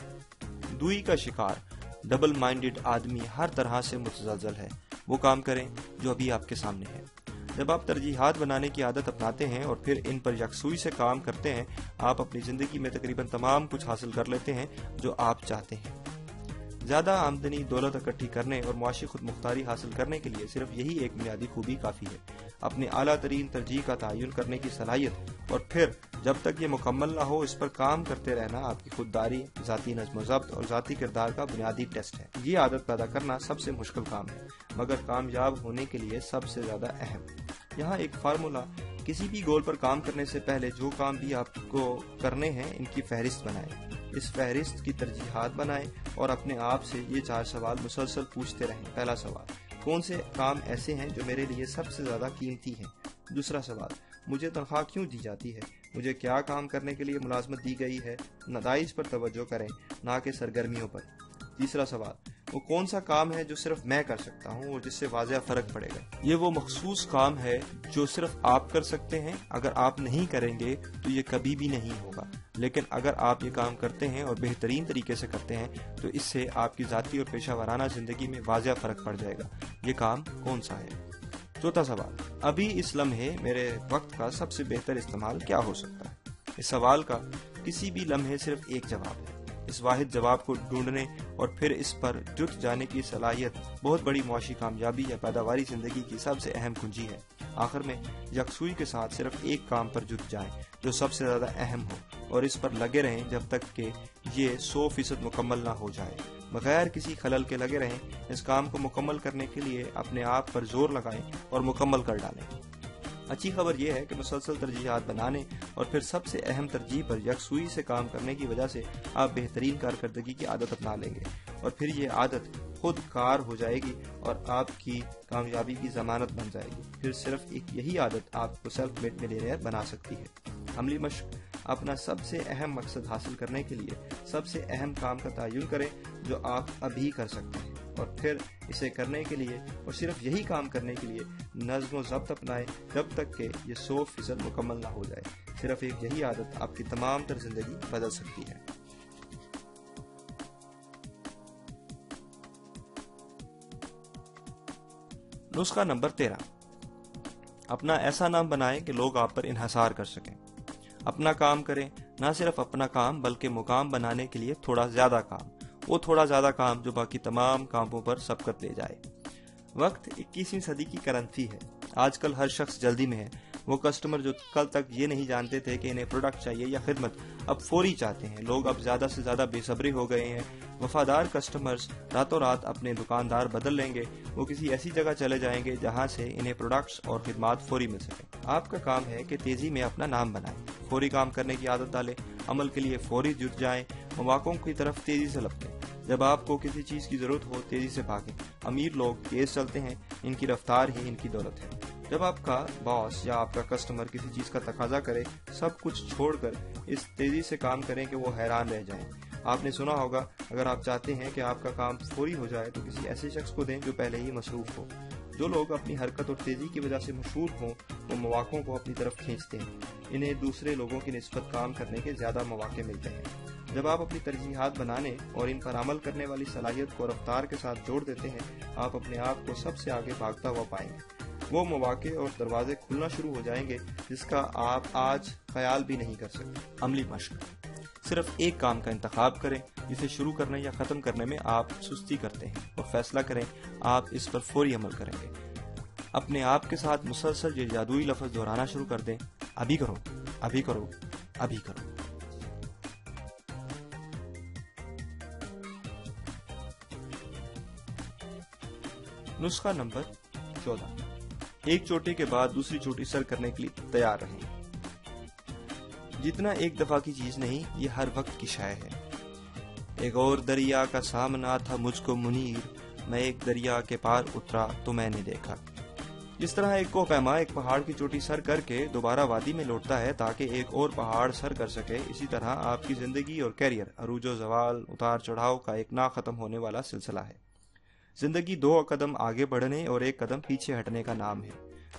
Speaker 1: دوئی کا شکار ڈبل مائنڈڈ آدمی ہر طرح سے متزلزل ہے۔ وہ کام کریں جو ابھی آپ کے سامنے ہے۔ جب آپ ترجیحات بنانے کی عادت اپناتے ہیں اور پھر ان پر یکسوئی سے کام کرتے ہیں، آپ اپنی زندگی میں تقریباً تمام کچھ حاصل کر لیتے ہیں جو آپ چاہتے ہیں۔ زیادہ آمدنی، دولت اکٹھی کرنے اور معاشی خود مختاری حاصل کرنے کے لیے صرف یہی ایک بنیادی خوبی کافی ہے، اپنی اعلیٰ ترین ترجیح کا تعین کرنے کی صلاحیت، اور پھر جب تک یہ مکمل نہ ہو اس پر کام کرتے رہنا آپ کی خودداری، ذاتی نظم و ضبط اور ذاتی کردار کا بنیادی ٹیسٹ ہے۔ یہ عادت پیدا کرنا سب سے مشکل کام ہے مگر کامیاب ہونے کے لیے سب سے زیادہ اہم۔ یہاں ایک فارمولا، کسی بھی گول پر کام کرنے سے پہلے جو کام بھی آپ کو کرنے ہیں ان کی فہرست بنائیں۔ اس فہرست کی ترجیحات بنائیں اور اپنے آپ سے یہ 4 سوال مسلسل پوچھتے رہیں۔ پہلا سوال، کون سے کام ایسے ہیں جو میرے لیے سب سے زیادہ قیمتی ہیں؟ دوسرا سوال، مجھے تنخواہ کیوں دی جاتی ہے؟ مجھے کیا کام کرنے کے لیے ملازمت دی گئی ہے؟ نتائج پر توجہ کریں، نہ کہ سرگرمیوں پر۔ تیسرا سوال، وہ کون سا کام ہے جو صرف میں کر سکتا ہوں اور جس سے واضح فرق پڑے گا؟ یہ وہ مخصوص کام ہے جو صرف آپ کر سکتے ہیں۔ اگر آپ نہیں کریں گے تو یہ کبھی بھی نہیں ہوگا، لیکن اگر آپ یہ کام کرتے ہیں اور بہترین طریقے سے کرتے ہیں تو اس سے آپ کی ذاتی اور پیشہ ورانہ زندگی میں واضح فرق پڑ جائے گا۔ یہ کام کون سا ہے؟ چوتھا سوال، ابھی اس لمحے میرے وقت کا سب سے بہتر استعمال کیا ہو سکتا ہے؟ اس سوال کا کسی بھی لمحے صرف ایک جواب ہے، اس واحد جواب کو ڈھونڈنے اور پھر اس پر جت جانے کی صلاحیت بہت بڑی معاشی کامیابی یا پیداواری زندگی کی سب سے اہم کنجی ہے۔ آخر میں یکسوئی کے ساتھ صرف ایک کام پر جت جائیں جو سب سے زیادہ اہم ہو، اور اس پر لگے رہیں جب تک کہ یہ 100% مکمل نہ ہو جائے۔ بغیر کسی خلل کے لگے رہیں۔ اس کام کو مکمل کرنے کے لیے اپنے آپ پر زور لگائیں اور مکمل کر ڈالیں۔ اچھی خبر یہ ہے کہ مسلسل ترجیحات بنانے اور پھر سب سے اہم ترجیح پر یکسوئی سے کام کرنے کی وجہ سے آپ بہترین کارکردگی کی عادت اپنا لیں گے، اور پھر یہ عادت خود کار ہو جائے گی اور آپ کی کامیابی کی ضمانت بن جائے گی۔ پھر صرف ایک یہی عادت آپ کو سیلف میڈ ملینئر بنا سکتی ہے۔ عملی مشق: اپنا سب سے اہم مقصد حاصل کرنے کے لیے سب سے اہم کام کا تعین کریں جو آپ ابھی کر سکتے ہیں، اور پھر اسے کرنے کے لیے اور صرف یہی کام کرنے کے لیے نظم و ضبط اپنائیں جب تک کہ یہ 100% مکمل نہ ہو جائے۔ صرف ایک یہی عادت آپ کی تمام تر زندگی بدل سکتی ہے۔ نسخہ نمبر 13: اپنا ایسا نام بنائیں کہ لوگ آپ پر انحصار کر سکیں۔ اپنا کام کریں، نہ صرف اپنا کام بلکہ مقام بنانے کے لیے تھوڑا زیادہ کام، وہ تھوڑا زیادہ کام جو باقی تمام کاموں پر سبقت لے جائے۔ وقت 21ویں صدی کی کرنسی ہے۔ آج کل ہر شخص جلدی میں ہے۔ وہ کسٹمر جو کل تک یہ نہیں جانتے تھے کہ انہیں پروڈکٹ چاہیے یا خدمت، اب فوری چاہتے ہیں۔ لوگ اب زیادہ سے زیادہ بے صبری ہو گئے ہیں۔ وفادار کسٹمرز راتوں رات اپنے دکاندار بدل لیں گے۔ وہ کسی ایسی جگہ چلے جائیں گے جہاں سے انہیں پروڈکٹس اور خدمات فوری مل سکیں۔ آپ کا کام ہے کہ تیزی میں اپنا نام بنائیں، فوری کام کرنے کی عادت ڈالیں، عمل کے لیے فوری جٹ جائیں، مواقعوں کی طرف تیزی سے لپکیں۔ جب آپ کو کسی چیز کی ضرورت ہو تیزی سے بھاگیں۔ امیر لوگ تیز چلتے ہیں، ان کی رفتار ہی ان کی دولت ہے۔ جب آپ کا باس یا آپ کا کسٹمر کسی چیز کا تقاضا کرے، سب کچھ چھوڑ کر اس تیزی سے کام کریں کہ وہ حیران رہ جائیں۔ آپ نے سنا ہوگا، اگر آپ چاہتے ہیں کہ آپ کا کام فوری ہو جائے تو کسی ایسے شخص کو دیں جو پہلے ہی مصروف ہو۔ جو لوگ اپنی حرکت اور تیزی کی وجہ سے مشہور ہوں وہ مواقعوں کو اپنی طرف کھینچتے ہیں۔ انہیں دوسرے لوگوں کی نسبت کام کرنے کے زیادہ مواقع ملتے ہیں۔ جب آپ اپنی ترجیحات بنانے اور ان پر عمل کرنے والی صلاحیت کو رفتار کے ساتھ جوڑ دیتے ہیں، آپ اپنے آپ کو سب سے آگے بھاگتا ہوا پائیں گے۔ وہ مواقع اور دروازے کھلنا شروع ہو جائیں گے جس کا آپ آج خیال بھی نہیں کر سکتے۔ عملی مشق: صرف ایک کام کا انتخاب کریں جسے شروع کرنے یا ختم کرنے میں آپ سستی کرتے ہیں، اور فیصلہ کریں آپ اس پر فوری عمل کریں گے۔ اپنے آپ کے ساتھ مسلسل یہ جادوئی لفظ دہرانا شروع کر دیں: ابھی کرو، ابھی کرو، ابھی کرو۔ نسخہ نمبر 14: ایک چوٹی کے بعد دوسری چوٹی سر کرنے کے لیے تیار رہیں۔ جتنا ایک دفعہ کی چیز نہیں، یہ ہر وقت کی شے ہے۔ ایک اور دریا کا سامنا تھا مجھ کو منیر، میں ایک دریا کے پار اترا تو میں نے دیکھا۔ جس طرح ایک کوہ پیما ایک پہاڑ کی چوٹی سر کر کے دوبارہ وادی میں لوٹتا ہے تاکہ ایک اور پہاڑ سر کر سکے، اسی طرح آپ کی زندگی اور کیریئر عروج و زوال، اتار چڑھاؤ کا ایک نہ ختم ہونے والا سلسلہ ہے۔ زندگی 2 قدم آگے بڑھنے اور 1 قدم پیچھے ہٹنے کا نام ہے۔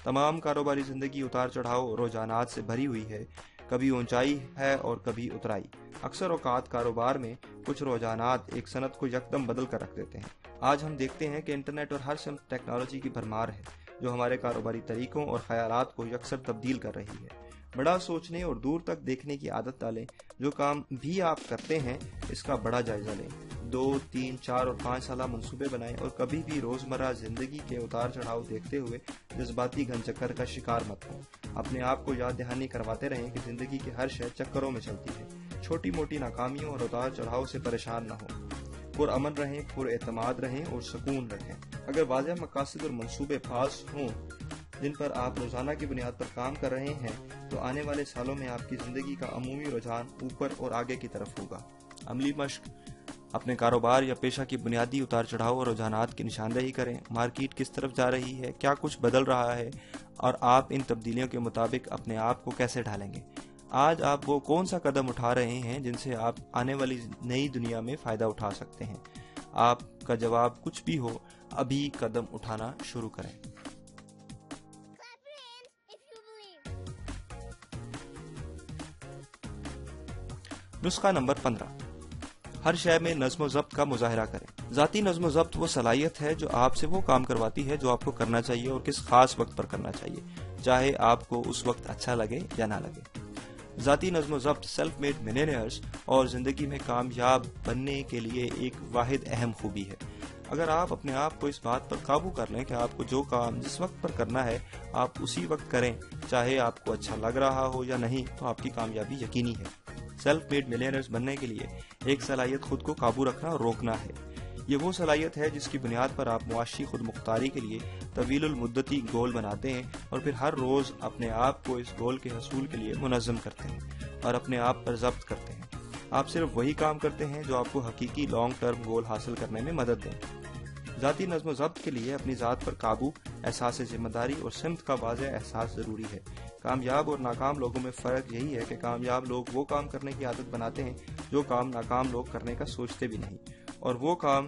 Speaker 1: تمام کاروباری زندگی اتار چڑھاؤ اور رجحانات سے بھری ہوئی ہے، کبھی اونچائی ہے اور کبھی اترائی۔ اکثر اوقات کاروبار میں کچھ رجحانات ایک صنعت کو یکدم بدل کر رکھ دیتے ہیں۔ آج ہم دیکھتے ہیں کہ انٹرنیٹ اور ہر سمت ٹیکنالوجی کی بھرمار ہے جو ہمارے کاروباری طریقوں اور خیالات کو یکسر تبدیل کر رہی ہے۔ بڑا سوچنے اور دور تک دیکھنے کی عادت ڈالیں۔ جو کام بھی آپ کرتے ہیں اس کا بڑا جائزہ لیں۔ 2، 3، 4 اور 5 سالہ منصوبے بنائیں، اور کبھی بھی روزمرہ زندگی کے اتار چڑھاؤ دیکھتے ہوئے جذباتی گھن چکر کا شکار مت ہوں۔ اپنے آپ کو یاد دہانی کرواتے رہیں کہ زندگی کی ہر شے چکروں میں چلتی ہے۔ چھوٹی موٹی ناکامیوں اور اتار چڑھاؤ سے پریشان نہ ہوں۔ پرامن رہیں، پر اعتماد رہیں اور سکون رکھیں۔ اگر واضح مقاصد اور منصوبے پاس ہوں جن پر آپ روزانہ کی بنیاد پر کام کر رہے ہیں تو آنے والے سالوں میں آپ کی زندگی کا عمومی رجحان اوپر اور آگے کی طرف ہوگا۔ عملی مشق: اپنے کاروبار یا پیشہ کی بنیادی اتار چڑھاؤ اور رجحانات کی نشاندہی کریں۔ مارکیٹ کس طرف جا رہی ہے، کیا کچھ بدل رہا ہے، اور آپ ان تبدیلیوں کے مطابق اپنے آپ کو کیسے ڈھالیں گے۔ آج آپ وہ کون سا قدم اٹھا رہے ہیں جن سے آپ آنے والی نئی دنیا میں فائدہ اٹھا سکتے ہیں۔ آپ کا جواب کچھ بھی ہو، ابھی قدم اٹھانا شروع کریں۔ نسخہ نمبر 15: ہر شے میں نظم و ضبط کا مظاہرہ کریں۔ ذاتی نظم و ضبط وہ صلاحیت ہے جو آپ سے وہ کام کرواتی ہے جو آپ کو کرنا چاہیے اور کس خاص وقت پر کرنا چاہیے، چاہے آپ کو اس وقت اچھا لگے یا نہ لگے۔ ذاتی نظم و ضبط سیلف میڈ ملینئرز اور زندگی میں کامیاب بننے کے لیے ایک واحد اہم خوبی ہے۔ اگر آپ اپنے آپ کو اس بات پر قابو کر لیں کہ آپ کو جو کام جس وقت پر کرنا ہے آپ اسی وقت کریں، چاہے آپ کو اچھا لگ رہا ہو یا نہیں، تو آپ کی کامیابی یقینی ہے۔ سیلف میڈ ملینئرز بننے کے لیے ایک صلاحیت خود کو قابو رکھنا اور روکنا ہے۔ یہ وہ صلاحیت ہے جس کی بنیاد پر آپ معاشی خود مختاری کے لیے طویل المدتی گول بناتے ہیں اور پھر ہر روز اپنے آپ کو اس گول کے حصول کے لیے منظم کرتے ہیں اور اپنے آپ پر ضبط کرتے ہیں۔ آپ صرف وہی کام کرتے ہیں جو آپ کو حقیقی لانگ ٹرم گول حاصل کرنے میں مدد دیں۔ ذاتی نظم و ضبط کے لیے اپنی ذات پر قابو، احساس ذمہ داری اور سمت کا واضح احساس ضروری ہے۔ کامیاب اور ناکام لوگوں میں فرق یہی ہے کہ کامیاب لوگ وہ کام کرنے کی عادت بناتے ہیں جو کام ناکام لوگ کرنے کا سوچتے بھی نہیں، اور وہ کام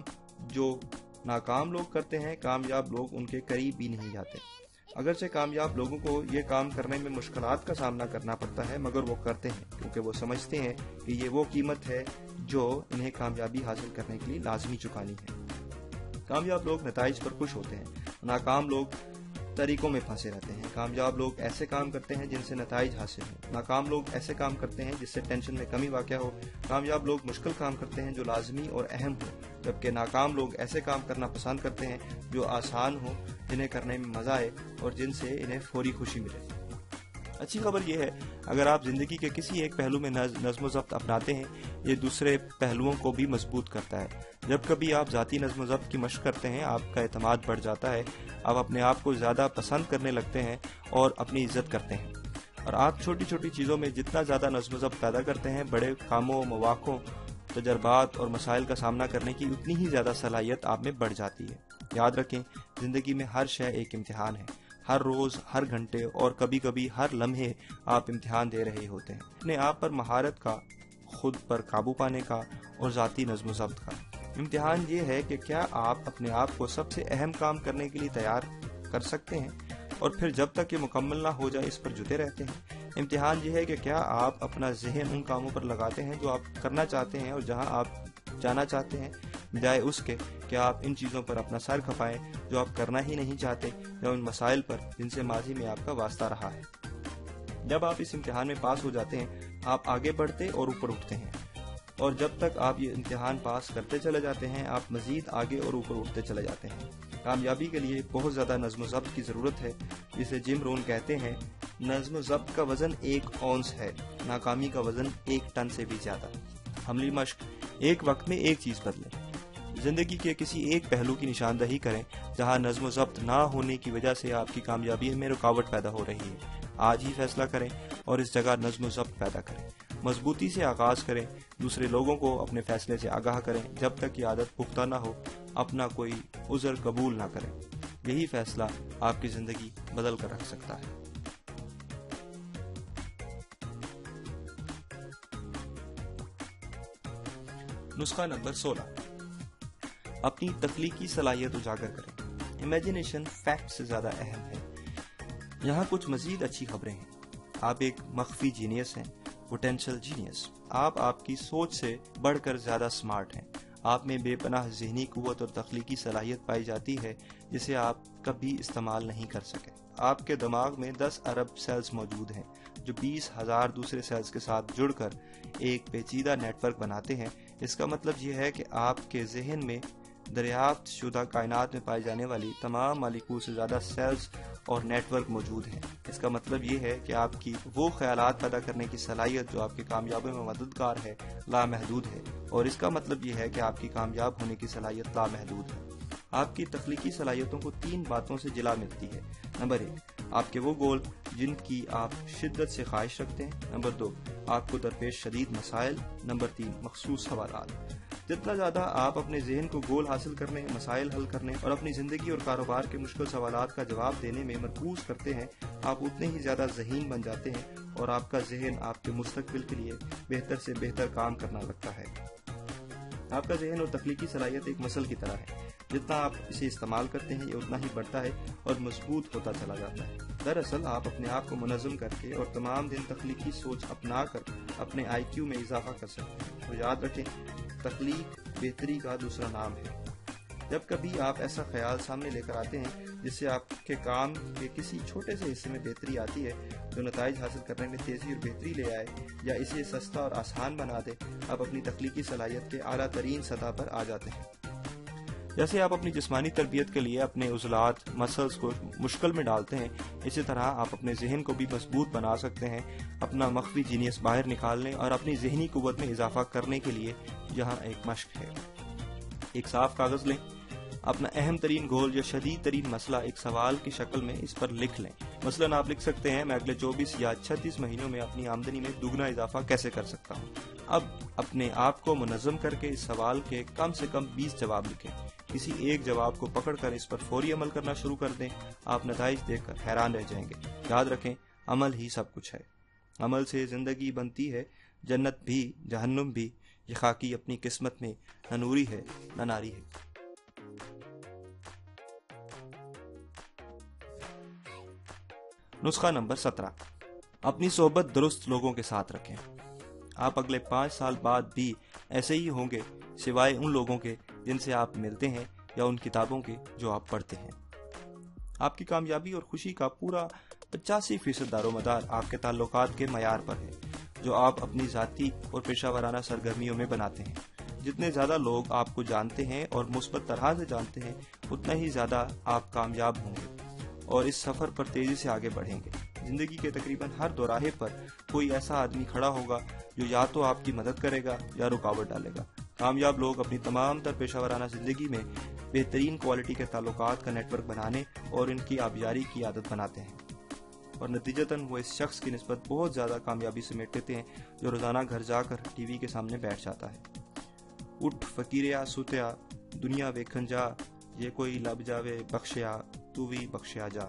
Speaker 1: جو ناکام لوگ کرتے ہیں کامیاب لوگ ان کے قریب بھی نہیں جاتے۔ اگرچہ کامیاب لوگوں کو یہ کام کرنے میں مشکلات کا سامنا کرنا پڑتا ہے، مگر وہ کرتے ہیں کیونکہ وہ سمجھتے ہیں کہ یہ وہ قیمت ہے جو انہیں کامیابی حاصل کرنے کے لیے لازمی چکانی ہے۔ کامیاب لوگ نتائج پر خوش ہوتے ہیں، ناکام لوگ طریقوں میں پھنسے رہتے ہیں۔ کامیاب لوگ ایسے کام کرتے ہیں جن سے نتائج حاصل ہوں، ناکام لوگ ایسے کام کرتے ہیں جس سے ٹینشن میں کمی واقع ہو۔ کامیاب لوگ مشکل کام کرتے ہیں جو لازمی اور اہم ہو، جبکہ ناکام لوگ ایسے کام کرنا پسند کرتے ہیں جو آسان ہو، جنہیں کرنے میں مزہ آئے اور جن سے انہیں فوری خوشی ملے۔ اچھی خبر یہ ہے، اگر آپ زندگی کے کسی ایک پہلو میں نظم و ضبط اپناتے ہیں، یہ دوسرے پہلوؤں کو بھی مضبوط کرتا ہے۔ جب کبھی آپ ذاتی نظم و ضبط کی مشق کرتے ہیں، آپ کا اعتماد بڑھ جاتا ہے، آپ اپنے آپ کو زیادہ پسند کرنے لگتے ہیں اور اپنی عزت کرتے ہیں، اور آپ چھوٹی چھوٹی چیزوں میں جتنا زیادہ نظم و ضبط پیدا کرتے ہیں، بڑے کاموں، مواقعوں، تجربات اور مسائل کا سامنا کرنے کی اتنی ہی زیادہ صلاحیت آپ میں بڑھ جاتی ہے۔ یاد رکھیں، زندگی میں ہر شے ایک امتحان ہے۔ ہر روز، ہر گھنٹے اور کبھی کبھی ہر لمحے آپ امتحان دے رہے ہوتے ہیں، اپنے آپ پر مہارت کا، خود پر قابو پانے کا اور ذاتی نظم و ضبط کا۔ امتحان یہ ہے کہ کیا آپ اپنے آپ کو سب سے اہم کام کرنے کے لیے تیار کر سکتے ہیں، اور پھر جب تک یہ مکمل نہ ہو جائے اس پر جٹے رہتے ہیں۔ امتحان یہ ہے کہ کیا آپ اپنا ذہن ان کاموں پر لگاتے ہیں جو آپ کرنا چاہتے ہیں اور جہاں آپ جانا چاہتے ہیں، بجائے اس کے کہ آپ ان چیزوں پر اپنا سر کھپائیں جو آپ کرنا ہی نہیں چاہتے، یا ان مسائل پر جن سے ماضی میں آپ کا واسطہ رہا ہے۔ جب آپ اس امتحان میں پاس ہو جاتے ہیں، آپ آگے بڑھتے اور اوپر اٹھتے ہیں، اور جب تک آپ یہ امتحان پاس کرتے چلے جاتے ہیں، آپ مزید آگے اور اوپر اٹھتے چلے جاتے ہیں۔ کامیابی کے لیے بہت زیادہ نظم و ضبط کی ضرورت ہے، جسے جم رون کہتے ہیں، نظم و ضبط کا وزن 1 اونس ہے، ناکامی کا وزن 1 ٹن سے بھی زیادہ۔ عملی مشق: ایک وقت میں ایک چیز بدلیں۔ زندگی کے کسی ایک پہلو کی نشاندہی کریں جہاں نظم و ضبط نہ ہونے کی وجہ سے آپ کی کامیابی میں رکاوٹ پیدا ہو رہی ہے۔ آج ہی فیصلہ کریں اور اس جگہ نظم و ضبط پیدا کریں۔ مضبوطی سے آغاز کریں، دوسرے لوگوں کو اپنے فیصلے سے آگاہ کریں۔ جب تک یہ عادت پختہ نہ ہو، اپنا کوئی عذر قبول نہ کریں۔ یہی فیصلہ آپ کی زندگی بدل کر رکھ سکتا ہے۔ نسخہ نمبر 16: اپنی تخلیقی صلاحیت اجاگر کریں۔ امیجنیشن فیکٹ سے زیادہ اہم ہے۔ یہاں کچھ مزید اچھی خبریں ہیں۔ آپ ایک مخفی جینیس ہیں، پوٹینشل جینیس۔ آپ کی سوچ سے بڑھ کر زیادہ سمارٹ ہیں۔ آپ میں بے پناہ ذہنی قوت اور تخلیقی صلاحیت پائی جاتی ہے جسے آپ کبھی استعمال نہیں کر سکے۔ آپ کے دماغ میں 10 ارب سیلز موجود ہیں جو 20,000 دوسرے سیلز کے ساتھ جڑ کر ایک پیچیدہ نیٹ ورک بناتے ہیں۔ اس کا مطلب یہ ہے کہ آپ کے ذہن میں دریافت شدہ کائنات میں پائی جانے والی تمام مالیکول سے زیادہ سیلز اور نیٹ ورک موجود ہیں۔ اس کا مطلب یہ ہے کہ آپ کی وہ خیالات پیدا کرنے کی صلاحیت جو آپ کی کامیابی میں مددگار ہے، لامحدود ہے، اور اس کا مطلب یہ ہے کہ آپ کی کامیاب ہونے کی صلاحیت لامحدود ہے۔ آپ کی تخلیقی صلاحیتوں کو 3 باتوں سے جلا ملتی ہے۔ نمبر 1، آپ کے وہ گول جن کی آپ شدت سے خواہش رکھتے ہیں۔ نمبر 2، آپ کو درپیش شدید مسائل۔ نمبر 3، مخصوص سوالات۔ جتنا زیادہ آپ اپنے ذہن کو گول حاصل کرنے، مسائل حل کرنے اور اپنی زندگی اور کاروبار کے مشکل سوالات کا جواب دینے میں مرکوز کرتے ہیں، آپ اتنے ہی زیادہ ذہین بن جاتے ہیں، اور آپ کا ذہن آپ کے مستقبل کے لیے بہتر سے بہتر کام کرنا لگتا ہے۔ آپ کا ذہن اور تخلیقی صلاحیت ایک مسل کی طرح ہے۔ جتنا آپ اسے استعمال کرتے ہیں، یہ اتنا ہی بڑھتا ہے اور مضبوط ہوتا چلا جاتا ہے۔ دراصل آپ اپنے آپ کو منظم کر کے اور تمام دن تخلیقی سوچ اپنا کر اپنے IQ میں اضافہ کر سکتے ہیں۔ تو یاد رکھیں، تخلیق بہتری کا دوسرا نام ہے۔ جب کبھی آپ ایسا خیال سامنے لے کر آتے ہیں جس سے آپ کے کام کے کسی چھوٹے سے حصے میں بہتری آتی ہے، جو نتائج حاصل کرنے میں تیزی اور بہتری لے آئے یا اسے سستا اور آسان بنا دے، آپ اپنی تخلیقی صلاحیت کے اعلیٰ ترین سطح پر آ جاتے ہیں۔ جیسے آپ اپنی جسمانی تربیت کے لیے اپنے عضلات مسلز کو مشکل میں ڈالتے ہیں، اسی طرح آپ اپنے ذہن کو بھی مضبوط بنا سکتے ہیں۔ اپنا مخفی جینیس باہر نکالنے اور اپنی ذہنی قوت میں اضافہ کرنے کے لیے یہاں ایک مشق ہے۔ ایک صاف کاغذ لیں، اپنا اہم ترین گول یا شدید ترین مسئلہ ایک سوال کی شکل میں اس پر لکھ لیں۔ مثلاً آپ لکھ سکتے ہیں، میں اگلے 24 یا 36 مہینوں میں اپنی آمدنی میں دگنا اضافہ کیسے کر سکتا ہوں۔ اب اپنے آپ کو منظم کر کے اس سوال کے کم سے کم 20 جواب لکھیں۔ کسی ایک جواب کو پکڑ کر اس پر فوری عمل کرنا شروع کر دیں، آپ نتائج دیکھ کر حیران رہ جائیں گے۔ یاد رکھیں، عمل ہی سب کچھ ہے۔ عمل سے زندگی بنتی ہے، جنت بھی جہنم بھی۔ یہ خاکی اپنی قسمت میں نہ نوری ہے نہ ناری ہے۔ نسخہ نمبر 17، اپنی صحبت درست لوگوں کے ساتھ رکھیں۔ آپ اگلے 5 سال بعد بھی ایسے ہی ہوں گے، سوائے ان لوگوں کے جن سے آپ ملتے ہیں یا ان کتابوں کے جو آپ پڑھتے ہیں۔ آپ کی کامیابی اور خوشی کا پورا 85% دار و مدار آپ کے تعلقات کے معیار پر ہے، جو آپ اپنی ذاتی اور پیشہ ورانہ سرگرمیوں میں بناتے ہیں۔ جتنے زیادہ لوگ آپ کو جانتے ہیں اور مثبت طرح سے جانتے ہیں، اتنا ہی زیادہ آپ کامیاب ہوں گے اور اس سفر پر تیزی سے آگے بڑھیں گے۔ زندگی کے تقریباً ہر دوراہے پر کوئی ایسا آدمی کھڑا ہوگا جو یا تو آپ کی مدد کرے گا یا رکاوٹ ڈالے گا۔ کامیاب لوگ اپنی تمام تر پیشہ ورانہ زندگی میں بہترین کوالٹی کے تعلقات کا نیٹ ورک بنانے اور ان کی آبیاری کی عادت بناتے ہیں، اور نتیجتاً وہ اس شخص کی نسبت بہت زیادہ کامیابی سمیٹ لیتے ہیں جو روزانہ گھر جا کر ٹی وی کے سامنے بیٹھ جاتا ہے۔ اٹھ فقیریا ستیا دنیا ویکھن جا، یہ کوئی لب جاوے بخشیا تو بھی بخشیا جا۔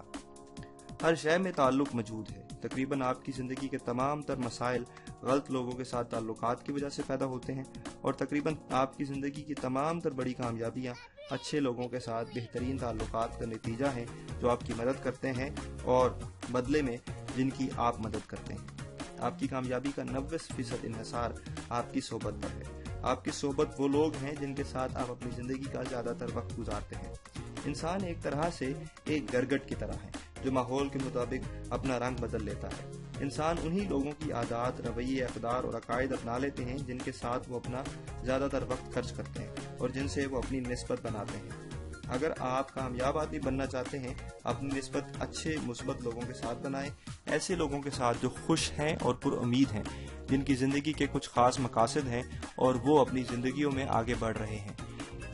Speaker 1: ہر شے میں تعلق موجود ہے۔ تقریباً آپ کی زندگی کے تمام تر مسائل غلط لوگوں کے ساتھ تعلقات کی وجہ سے پیدا ہوتے ہیں، اور تقریباً آپ کی زندگی کی تمام تر بڑی کامیابیاں اچھے لوگوں کے ساتھ بہترین تعلقات کا نتیجہ ہیں، جو آپ کی مدد کرتے ہیں اور بدلے میں جن کی آپ مدد کرتے ہیں۔ آپ کی کامیابی کا 90% انحصار آپ کی صحبت پر ہے۔ آپ کی صحبت وہ لوگ ہیں جن کے ساتھ آپ اپنی زندگی کا زیادہ تر وقت گزارتے ہیں۔ انسان ایک طرح سے ایک گرگٹ کی طرح ہے جو ماحول کے مطابق اپنا رنگ بدل لیتا ہے۔ انسان انہی لوگوں کی عادات، رویے، اقدار اور عقائد اپنا لیتے ہیں جن کے ساتھ وہ اپنا زیادہ تر وقت خرچ کرتے ہیں اور جن سے وہ اپنی نسبت بناتے ہیں۔ اگر آپ کامیاب آدمی بننا چاہتے ہیں، اپنی نسبت اچھے مثبت لوگوں کے ساتھ بنائیں، ایسے لوگوں کے ساتھ جو خوش ہیں اور پر امید ہیں، جن کی زندگی کے کچھ خاص مقاصد ہیں اور وہ اپنی زندگیوں میں آگے بڑھ رہے ہیں۔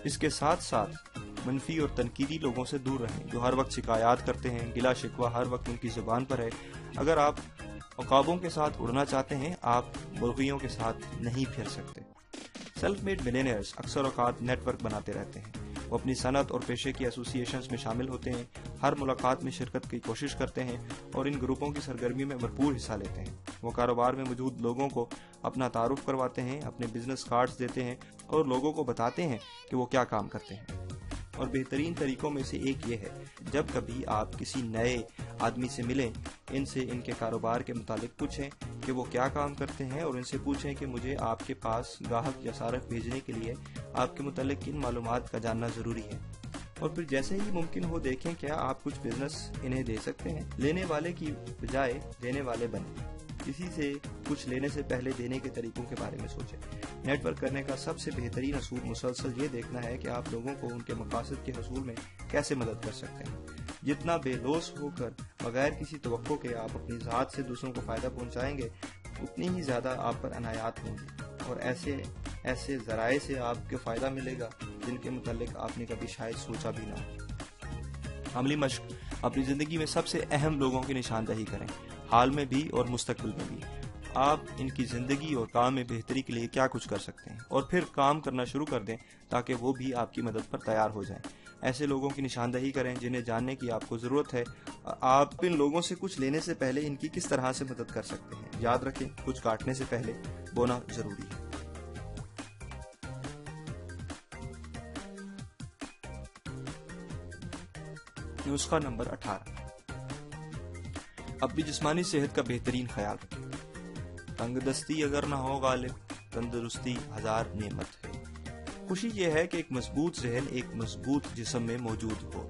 Speaker 1: اس کے ساتھ ساتھ منفی اور تنقیدی لوگوں سے دور رہیں جو ہر وقت شکایات کرتے ہیں، گلا شکوہ ہر وقت ان کی زبان پر ہے۔ اگر آپ عقابوں کے ساتھ اڑنا چاہتے ہیں، آپ مرغیوں کے ساتھ نہیں پھر سکتے۔ سیلف میڈ ملینئرز اکثر اوقات نیٹ ورک بناتے رہتے ہیں۔ وہ اپنی صنعت اور پیشے کی ایسوسی ایشنز میں شامل ہوتے ہیں، ہر ملاقات میں شرکت کی کوشش کرتے ہیں اور ان گروپوں کی سرگرمیوں میں بھرپور حصہ لیتے ہیں۔ وہ کاروبار میں موجود لوگوں کو اپنا تعارف کرواتے ہیں، اپنے بزنس کارڈز دیتے ہیں اور لوگوں کو بتاتے ہیں کہ وہ کیا کام کرتے ہیں۔ اور بہترین طریقوں میں سے ایک یہ ہے، جب کبھی آپ کسی نئے آدمی سے ملیں، ان سے ان کے کاروبار کے متعلق پوچھیں کہ وہ کیا کام کرتے ہیں، اور ان سے پوچھیں کہ مجھے آپ کے پاس گاہک یا صارف بھیجنے کے لیے آپ کے متعلق کن معلومات کا جاننا ضروری ہے، اور پھر جیسے ہی ممکن ہو دیکھیں کیا آپ کچھ بزنس انہیں دے سکتے ہیں۔ لینے والے کی بجائے دینے والے بنیں۔ کسی سے کچھ لینے سے پہلے دینے کے طریقوں کے بارے میں سوچیں۔ نیٹ ورک کرنے کا سب سے بہترین اصول مسلسل یہ دیکھنا ہے کہ آپ لوگوں کو ان کے مقاصد کے حصول میں کیسے مدد کر سکتے ہیں۔ جتنا بے لوث ہو کر بغیر کسی توقع کے آپ اپنی ذات سے دوسروں کو فائدہ پہنچائیں گے، اتنی ہی زیادہ آپ پر عنایات ہوں گی اور ایسے ذرائع سے آپ کو فائدہ ملے گا جن کے متعلق آپ نے کبھی شاید سوچا بھی نہ ہو۔ عملی مشق: اپنی زندگی میں سب سے اہم لوگوں کی نشاندہی کریں، حال میں بھی اور مستقبل میں بھی۔ آپ ان کی زندگی اور کام میں بہتری کے لیے کیا کچھ کر سکتے ہیں، اور پھر کام کرنا شروع کر دیں تاکہ وہ بھی آپ کی مدد پر تیار ہو جائیں۔ ایسے لوگوں کی نشاندہی کریں جنہیں جاننے کی آپ کو ضرورت ہے۔ آپ ان لوگوں سے کچھ لینے سے پہلے ان کی کس طرح سے مدد کر سکتے ہیں۔ یاد رکھیں، کچھ کاٹنے سے پہلے بونا ضروری ہے۔ نسخہ نمبر 18، اپنی جسمانی صحت کا بہترین خیال رکھیں۔ تنگ دستی اگر نہ ہو غالب، تندرستی ہزار نعمت ہے۔ خوشی یہ ہے کہ ایک مضبوط ذہن ایک مضبوط جسم میں موجود ہو۔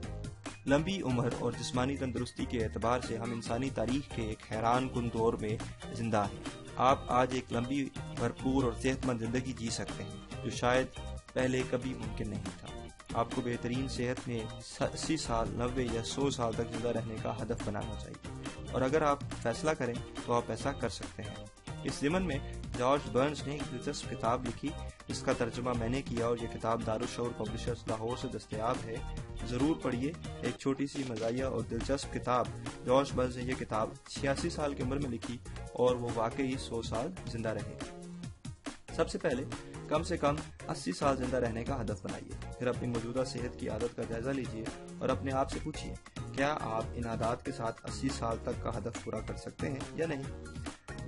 Speaker 1: لمبی عمر اور جسمانی تندرستی کے اعتبار سے ہم انسانی تاریخ کے ایک حیران کن دور میں زندہ ہیں۔ آپ آج ایک لمبی، بھرپور اور صحت مند زندگی جی سکتے ہیں جو شاید پہلے کبھی ممکن نہیں تھا۔ آپ کو بہترین صحت میں 80 سال، 90 یا 100 سال تک زندہ رہنے کا ہدف بنانا چاہیے، اور اگر آپ فیصلہ کریں تو آپ ایسا کر سکتے ہیں۔ اس ضمن میں جارج برنز نے ایک دلچسپ کتاب لکھی جس کا ترجمہ میں نے کیا، اور یہ کتاب دارالشعور پبلشرز لاہور سے دستیاب ہے، ضرور پڑھیے۔ ایک چھوٹی سی مزاحیہ اور دلچسپ کتاب۔ جارج برنز نے یہ کتاب 86 سال کی عمر میں لکھی اور وہ واقعی 100 سال زندہ رہے۔ سب سے پہلے کم سے کم 80 سال زندہ رہنے کا ہدف بنائیے، پھر اپنی موجودہ صحت کی عادت کا جائزہ لیجیے اور اپنے آپ سے پوچھیے کیا آپ ان عادات کے ساتھ 80 سال تک کا ہدف پورا کر سکتے ہیں یا نہیں۔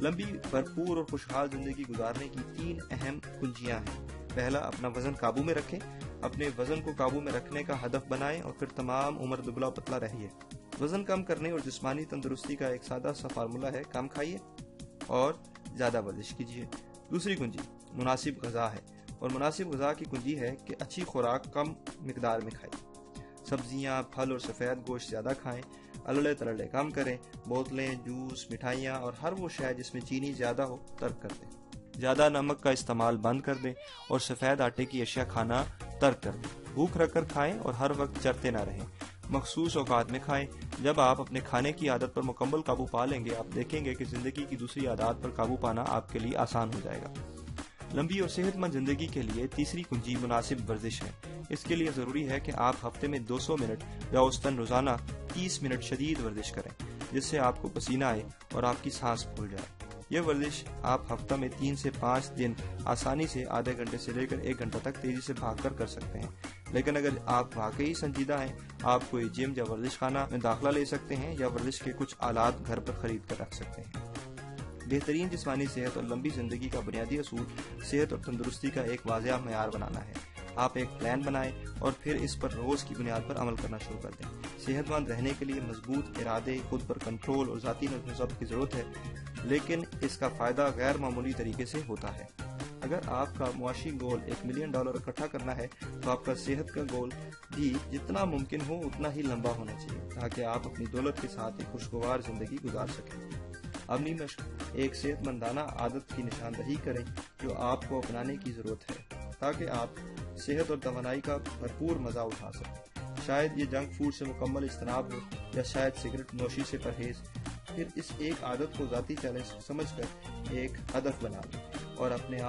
Speaker 1: لمبی، بھرپور اور خوشحال زندگی گزارنے کی 3 اہم کنجیاں ہیں۔ پہلا، اپنا وزن قابو میں رکھیں۔ اپنے وزن کو قابو میں رکھنے کا ہدف بنائیں اور پھر تمام عمر دبلا پتلا رہیے۔ وزن کم کرنے اور جسمانی تندرستی کا ایک سادہ سا فارمولہ ہے، کم کھائیے اور زیادہ ورزش کیجیے۔ دوسری کنجی مناسب غذا ہے، اور مناسب غذا کی کنجی ہے کہ اچھی خوراک کم مقدار میں کھائیے۔ سبزیاں، پھل اور سفید گوشت زیادہ کھائیں، الڑے تلڑے کم کریں، بوتلیں، جوس، مٹھائیاں اور ہر وہ شے جس میں چینی زیادہ ہو ترک کر دیں۔ زیادہ نمک کا استعمال بند کر دیں اور سفید آٹے کی اشیاء کھانا ترک کر دیں۔ بھوک رکھ کر کھائیں اور ہر وقت چرتے نہ رہیں۔ مخصوص اوقات میں کھائیں۔ جب آپ اپنے کھانے کی عادت پر مکمل قابو پا لیں گے، آپ دیکھیں گے کہ زندگی کی دوسری عادات پر قابو پانا آپ کے لیے آسان ہو جائے گا۔ لمبی اور صحت مند زندگی کے لیے تیسری کنجی مناسب ورزش ہے۔ اس کے لیے ضروری ہے کہ آپ ہفتے میں 200 منٹ یا اوسطاً روزانہ 30 منٹ شدید ورزش کریں، جس سے آپ کو پسینہ آئے اور آپ کی سانس پھول جائے۔ یہ ورزش آپ ہفتہ میں 3 سے 5 دن آسانی سے آدھے گھنٹے سے لے کر 1 گھنٹہ تک تیزی سے بھاگ کر سکتے ہیں۔ لیکن اگر آپ واقعی سنجیدہ ہیں، آپ کوئی جم یا ورزش خانہ میں داخلہ لے سکتے ہیں یا ورزش کے کچھ آلات گھر پر خرید کر رکھ سکتے ہیں۔ بہترین جسمانی صحت اور لمبی زندگی کا بنیادی اصول صحت اور تندرستی کا ایک واضح معیار بنانا ہے۔ آپ ایک پلان بنائیں اور پھر اس پر روز کی بنیاد پر عمل کرنا شروع کر دیں۔ صحت مند رہنے کے لیے مضبوط ارادے، خود پر کنٹرول اور ذاتی نظم و ضبط کی ضرورت ہے، لیکن اس کا فائدہ غیر معمولی طریقے سے ہوتا ہے۔ اگر آپ کا معاشی گول $1 ملین اکٹھا کرنا ہے تو آپ کا صحت کا گول بھی جتنا ممکن ہو اتنا ہی لمبا ہونا چاہیے، تاکہ آپ اپنی دولت کے ساتھ ایک خوشگوار زندگی گزار سکیں۔ اپنی مشق ایک صحت مندانہ عادت کی نشاندہی کریں جو آپ کو اپنانے کی ضرورت ہے، تاکہ آپ صحت اور توانائی کا بھرپور مزہ اٹھا سکیں۔ شاید یہ جنک فوڈ سے مکمل اجتناب ہو یا شاید سگریٹ نوشی سے پرہیز۔ پھر اس ایک عادت کو ذاتی چیلنج سمجھ کر ایک ہدف بنا لیں اور اپنے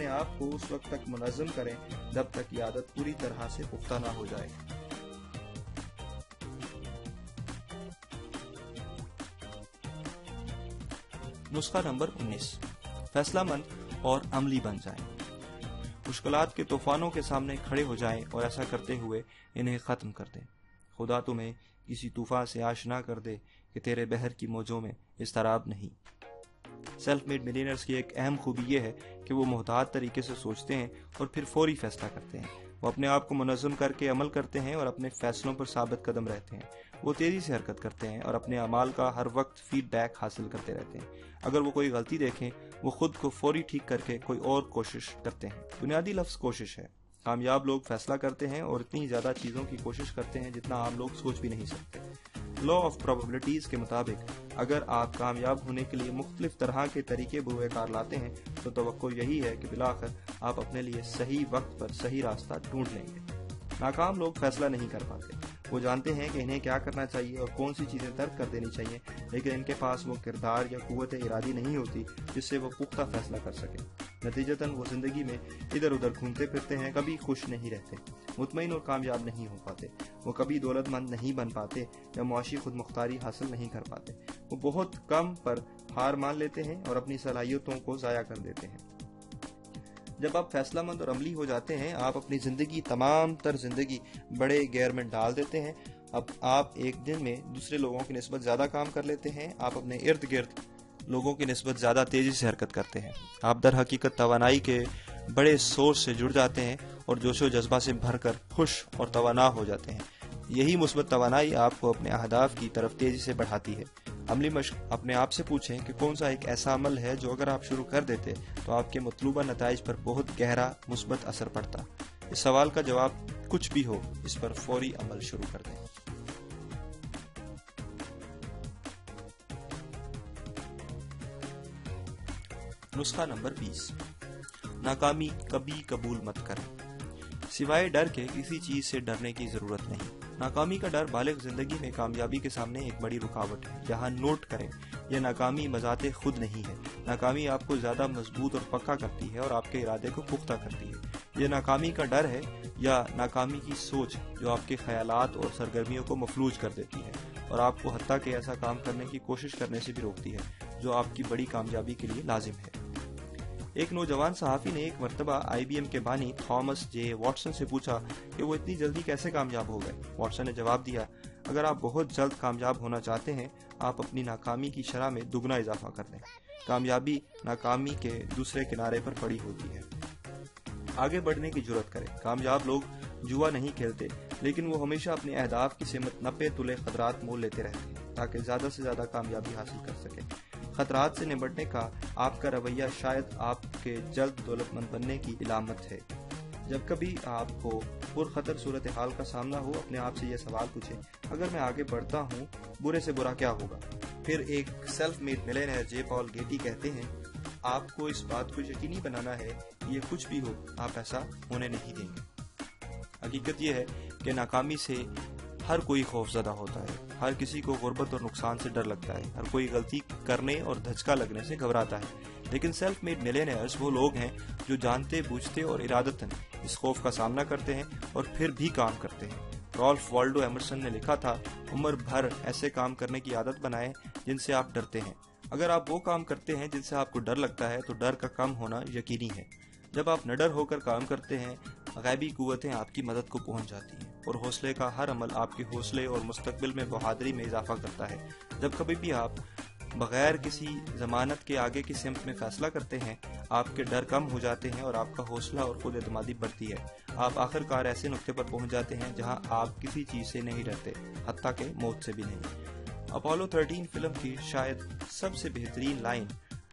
Speaker 1: آپ کو اس وقت تک منظم کریں جب تک یہ عادت پوری طرح سے پختہ نہ ہو جائے۔ نسخہ نمبر 19، فیصلہ مند اور عملی بن جائیں۔ مشکلات کے طوفانوں کے سامنے کھڑے ہو جائیں اور ایسا کرتے ہوئے انہیں ختم کر دیں۔ خدا تمہیں کسی طوفان سے آشنا کر دے کہ تیرے بحر کی موجوں میں اضطراب نہیں۔ سیلف میڈ ملینئرز کی ایک اہم خوبی یہ ہے کہ وہ محتاط طریقے سے سوچتے ہیں اور پھر فوری فیصلہ کرتے ہیں۔ وہ اپنے آپ کو منظم کر کے عمل کرتے ہیں اور اپنے فیصلوں پر ثابت قدم رہتے ہیں۔ وہ تیزی سے حرکت کرتے ہیں اور اپنے اعمال کا ہر وقت فیڈ بیک حاصل کرتے رہتے ہیں۔ اگر وہ کوئی غلطی دیکھیں، وہ خود کو فوری ٹھیک کر کے کوئی اور کوشش کرتے ہیں۔ بنیادی لفظ کوشش ہے۔ کامیاب لوگ فیصلہ کرتے ہیں اور اتنی زیادہ چیزوں کی کوشش کرتے ہیں جتنا عام لوگ سوچ بھی نہیں سکتے۔ لا آف پروبیبلٹیز کے مطابق اگر آپ کامیاب ہونے کے لیے مختلف طرح کے طریقے بروئے کار لاتے ہیں تو توقع یہی ہے کہ بالآخر آپ اپنے لیے صحیح وقت پر صحیح راستہ ڈھونڈ لیں گے۔ ناکام لوگ فیصلہ نہیں کر پاتے۔ وہ جانتے ہیں کہ انہیں کیا کرنا چاہیے اور کون سی چیزیں ترک کر دینی چاہیے، لیکن ان کے پاس وہ کردار یا قوت ارادی نہیں ہوتی جس سے وہ پختہ فیصلہ کر سکیں۔ نتیجتاً وہ زندگی میں ادھر ادھر گھومتے پھرتے ہیں، کبھی خوش نہیں رہتے، مطمئن اور کامیاب نہیں ہو پاتے۔ وہ کبھی دولت مند نہیں بن پاتے یا معاشی خود مختاری حاصل نہیں کر پاتے۔ وہ بہت کم پر ہار مان لیتے ہیں اور اپنی صلاحیتوں کو ضائع کر دیتے ہیں۔ جب آپ فیصلہ مند اور عملی ہو جاتے ہیں، آپ اپنی تمام تر زندگی بڑے گیئر میں ڈال دیتے ہیں۔ اب آپ ایک دن میں دوسرے لوگوں کی نسبت زیادہ کام کر لیتے ہیں۔ آپ اپنے ارد گرد لوگوں کی نسبت زیادہ تیزی سے حرکت کرتے ہیں۔ آپ در حقیقت توانائی کے بڑے سورس سے جڑ جاتے ہیں اور جوش و جذبہ سے بھر کر خوش اور توانا ہو جاتے ہیں۔ یہی مثبت توانائی آپ کو اپنے اہداف کی طرف تیزی سے بڑھاتی ہے۔ عملی مشق اپنے آپ سے پوچھیں کہ کون سا ایک ایسا عمل ہے جو اگر آپ شروع کر دیتے تو آپ کے مطلوبہ نتائج پر بہت گہرا مثبت اثر پڑتا۔ اس سوال کا جواب کچھ بھی ہو اس پر فوری عمل شروع کر دیں۔ نسخہ نمبر 20، ناکامی کبھی قبول مت کریں۔ سوائے ڈر کے کسی چیز سے ڈرنے کی ضرورت نہیں۔ ناکامی کا ڈر بالغ زندگی میں کامیابی کے سامنے ایک بڑی رکاوٹ ہے۔ یہاں نوٹ کریں، یہ ناکامی بذات خود نہیں ہے۔ ناکامی آپ کو زیادہ مضبوط اور پکا کرتی ہے اور آپ کے ارادے کو پختہ کرتی ہے۔ یہ ناکامی کا ڈر ہے یا ناکامی کی سوچ جو آپ کے خیالات اور سرگرمیوں کو مفلوج کر دیتی ہے اور آپ کو حتیٰ کہ ایسا کام کرنے کی کوشش کرنے سے بھی روکتی ہے جو آپ کی بڑی کامیابی کے لیے لازم ہے۔ ایک نوجوان صحافی نے ایک مرتبہ آئی بی ایم کے بانی تھامس جے واٹسن سے پوچھا کہ وہ اتنی جلدی کیسے کامیاب ہو گئے۔ واٹسن نے جواب دیا، اگر آپ بہت جلد کامیاب ہونا چاہتے ہیں، آپ اپنی ناکامی کی شرح میں دگنا اضافہ کر دیں۔ کامیابی ناکامی کے دوسرے کنارے پر پڑی ہوتی ہے۔ آگے بڑھنے کی جرات کریں۔ کامیاب لوگ جوا نہیں کھیلتے، لیکن وہ ہمیشہ اپنے اہداف کی سمت 90 تلے خطرات مول لیتے رہتے ہیں تاکہ زیادہ سے زیادہ کامیابی حاصل کر سکیں۔ خطرات سے نمٹنے کا آپ کا رویہ شاید آپ کے جلد دولت مند بننے کی علامت ہے۔ جب کبھی آپ کو پرخطر صورتحال کا سامنا ہو، اپنے آپ سے یہ سوال پوچھیں، اگر میں آگے بڑھتا ہوں، برے سے برا کیا ہوگا؟ پھر ایک سیلف میڈ ملینئر جے پال گیٹی کہتے ہیں، آپ کو اس بات کو یقینی بنانا ہے کہ یہ کچھ بھی ہو، آپ ایسا ہونے نہیں دیں گے۔ حقیقت یہ ہے کہ ناکامی سے ہر کوئی خوف زدہ ہوتا ہے۔ ہر کسی کو غربت اور نقصان سے ڈر لگتا ہے۔ ہر کوئی غلطی کرنے اور دھچکا لگنے سے گھبراتا ہے۔ لیکن سیلف میڈ ملینئرز وہ لوگ ہیں جو جانتے بوجھتے اور ارادتاً اس خوف کا سامنا کرتے ہیں اور پھر بھی کام کرتے ہیں۔ رالف والڈو ایمرسن نے لکھا تھا، عمر بھر ایسے کام کرنے کی عادت بنائیں جن سے آپ ڈرتے ہیں۔ اگر آپ وہ کام کرتے ہیں جن سے آپ کو ڈر لگتا ہے تو ڈر کا کم ہونا یقینی ہے۔ جب آپ نڈر ہو کر کام کرتے ہیں، غیبی قوتیں آپ کی مدد کو پہنچ جاتی ہیں اور حوصلے کا ہر عمل آپ کے حوصلے اور مستقبل میں بہادری میں اضافہ کرتا ہے۔ جب کبھی بھی آپ بغیر کسی ضمانت کے آگے کی سمت میں فیصلہ کرتے ہیں، آپ کے ڈر کم ہو جاتے ہیں اور آپ کا حوصلہ اور خود اعتمادی بڑھتی ہے۔ آپ آخر کار ایسے نقطے پر پہنچ جاتے ہیں جہاں آپ کسی چیز سے نہیں ڈرتے، حتیٰ کہ موت سے بھی نہیں۔ اپولو 13 فلم کی شاید سب سے بہترین لائن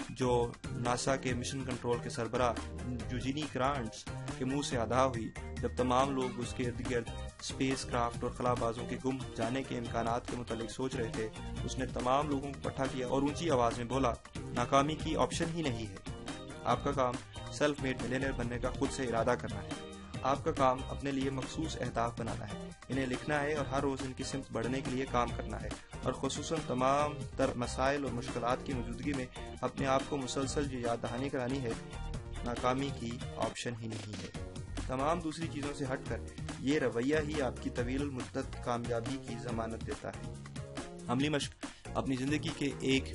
Speaker 1: جو ناسا کے مشن کنٹرول کے سربراہ یوجینی کرانٹس کے منہ سے ادا ہوئی جب تمام لوگ اس کے ارد گرد اسپیس کرافٹ اور خلا بازوں کے گم جانے کے امکانات کے متعلق سوچ رہے تھے، اس نے تمام لوگوں کو اکٹھا کیا اور اونچی آواز میں بولا، ناکامی کی آپشن ہی نہیں ہے۔ آپ کا کام سیلف میڈ ملینئر بننے کا خود سے ارادہ کرنا ہے۔ آپ کا کام اپنے لیے مخصوص اہداف بنانا ہے، انہیں لکھنا ہے اور ہر روز ان کی سمت بڑھنے کے لیے کام کرنا ہے، اور خصوصاً تمام تر مسائل اور مشکلات کی موجودگی میں اپنے آپ کو مسلسل یہ یاد دہانی کرانی ہے، ناکامی کی آپشن ہی نہیں ہے۔ تمام دوسری چیزوں سے ہٹ کر یہ رویہ ہی آپ کی طویل المدت کامیابی کی ضمانت دیتا ہے۔ عملی مشق، اپنی زندگی کے ایک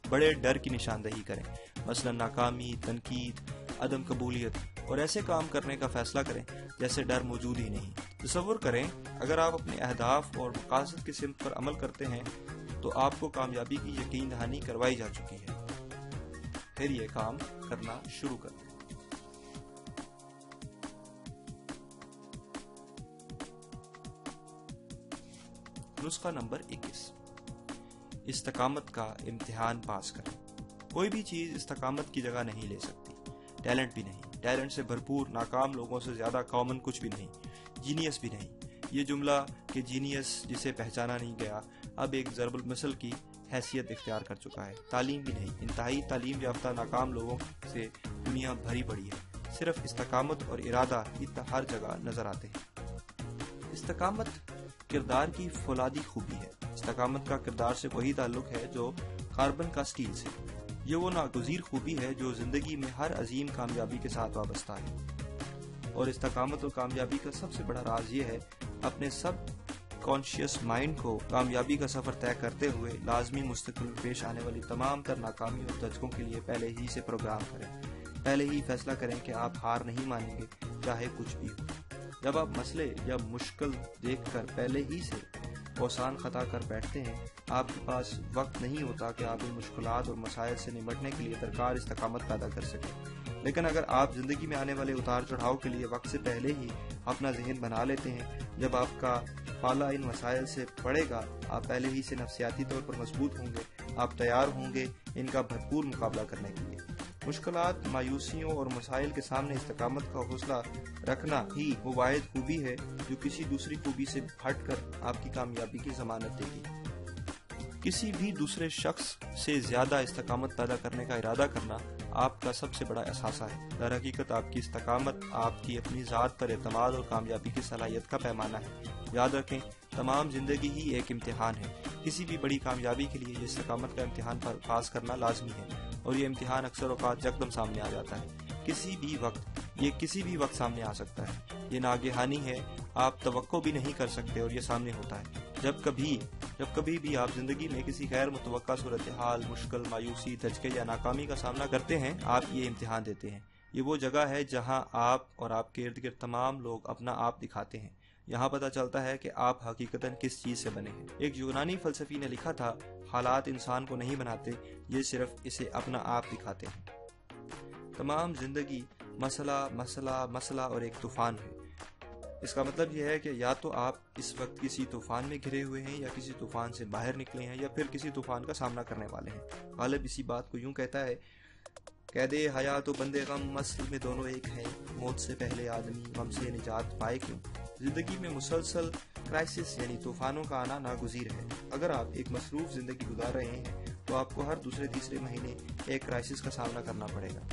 Speaker 1: بڑے ڈر کی نشاندہی کریں، مثلا ناکامی، تنقید، عدم قبولیت، اور ایسے کام کرنے کا فیصلہ کریں جیسے ڈر موجود ہی نہیں۔ تصور کریں اگر آپ اپنے اہداف اور مقاصد کی سمت پر عمل کرتے ہیں تو آپ کو کامیابی کی یقین دہانی کروائی جا چکی ہے، پھر یہ کام کرنا شروع کر دیں۔ نسخہ نمبر 21، استقامت کا امتحان پاس کریں۔ کوئی بھی چیز استقامت کی جگہ نہیں لے سکتی، ٹیلنٹ بھی نہیں۔ ٹیلنٹ سے بھرپور ناکام لوگوں سے زیادہ کامن کچھ بھی نہیں، جینیس بھی نہیں۔ یہ جملہ کہ جینیس جسے پہچانا نہیں گیا اب ایک ضرب المثل کی حیثیت اختیار کر چکا ہے۔ تعلیم بھی نہیں، انتہائی تعلیم یافتہ ناکام لوگوں سے دنیا بھری پڑی ہے، صرف استقامت اور ارادہ ہر جگہ نظر آتے ہیں۔ استقامت کردار کی فولادی خوبی ہے۔ استقامت کا کردار سے وہی تعلق ہے جو کاربن کا سٹیل سے۔ یہ وہ ناگزیر خوبی ہے جو زندگی میں ہر عظیم کامیابی کے ساتھ وابستہ ہے، اور استقامت اور کامیابی کا سب سے بڑا راز یہ ہے اپنے سب کانشیس مائنڈ کو کامیابی کا سفر طے کرتے ہوئے لازمی مستقبل میں پیش آنے والی تمام تر ناکامی اور دھچکوں کے لیے پہلے ہی سے پروگرام کریں۔ پہلے ہی فیصلہ کریں کہ آپ ہار نہیں مانیں گے چاہے کچھ بھی ہو۔ جب آپ مسئلے یا مشکل دیکھ کر پہلے ہی سے اوسان خطا کر بیٹھتے ہیں، آپ کے پاس وقت نہیں ہوتا کہ آپ ان مشکلات اور مسائل سے نمٹنے کے لیے درکار استقامت پیدا کر سکیں۔ لیکن اگر آپ زندگی میں آنے والے اتار چڑھاؤ کے لیے وقت سے پہلے ہی اپنا ذہن بنا لیتے ہیں، جب آپ کا پالا ان مسائل سے پڑے گا، آپ پہلے ہی سے نفسیاتی طور پر مضبوط ہوں گے، آپ تیار ہوں گے ان کا بھرپور مقابلہ کرنے کے لیے۔ مشکلات، مایوسیوں اور مسائل کے سامنے استقامت کا حوصلہ رکھنا ہی وہ واحد خوبی ہے جو کسی دوسری خوبی سے ہٹ کر آپ کی کامیابی کی ضمانت دے گی۔ کسی بھی دوسرے شخص سے زیادہ استقامت پیدا کرنے کا ارادہ کرنا آپ کا سب سے بڑا اثاثہ ہے۔ در حقیقت آپ کی استقامت آپ کی اپنی ذات پر اعتماد اور کامیابی کی صلاحیت کا پیمانہ ہے۔ یاد رکھیں، تمام زندگی ہی ایک امتحان ہے۔ کسی بھی بڑی کامیابی کے لیے یہ استقامت کا امتحان پاس کرنا لازمی ہے، اور یہ امتحان اکثر اوقات یکدم سامنے آ جاتا ہے۔ کسی بھی وقت سامنے آ سکتا ہے۔ یہ ناگہانی ہے، آپ توقع بھی نہیں کر سکتے اور یہ سامنے ہوتا ہے۔ جب کبھی بھی آپ زندگی میں کسی غیر متوقع صورتحال، مشکل، مایوسی، دھچکے یا ناکامی کا سامنا کرتے ہیں، آپ یہ امتحان دیتے ہیں۔ یہ وہ جگہ ہے جہاں آپ اور آپ کے ارد گرد تمام لوگ اپنا آپ دکھاتے ہیں۔ یہاں پتہ چلتا ہے کہ آپ حقیقتاً کس چیز سے بنے ہیں۔ ایک یونانی فلسفی نے لکھا تھا، حالات انسان کو نہیں بناتے، یہ صرف اسے اپنا آپ دکھاتے ہیں۔ تمام زندگی مسئلہ اور ایک طوفان ہے۔ اس کا مطلب یہ ہے کہ یا تو آپ اس وقت کسی طوفان میں گھرے ہوئے ہیں، یا کسی طوفان سے باہر نکلے ہیں، یا پھر کسی طوفان کا سامنا کرنے والے ہیں۔ غالب اسی بات کو یوں کہتا ہے، قید حیات و بند غم اصل میں دونوں ایک ہیں، موت سے پہلے آدمی غم سے نجات پائے کیوں۔ زندگی میں مسلسل کرائسس یعنی طوفانوں کا آنا ناگزیر ہے۔ اگر آپ ایک مصروف زندگی گزار رہے ہیں تو آپ کو ہر دوسرے تیسرے مہینے ایک کرائسس کا سامنا کرنا پڑے گا۔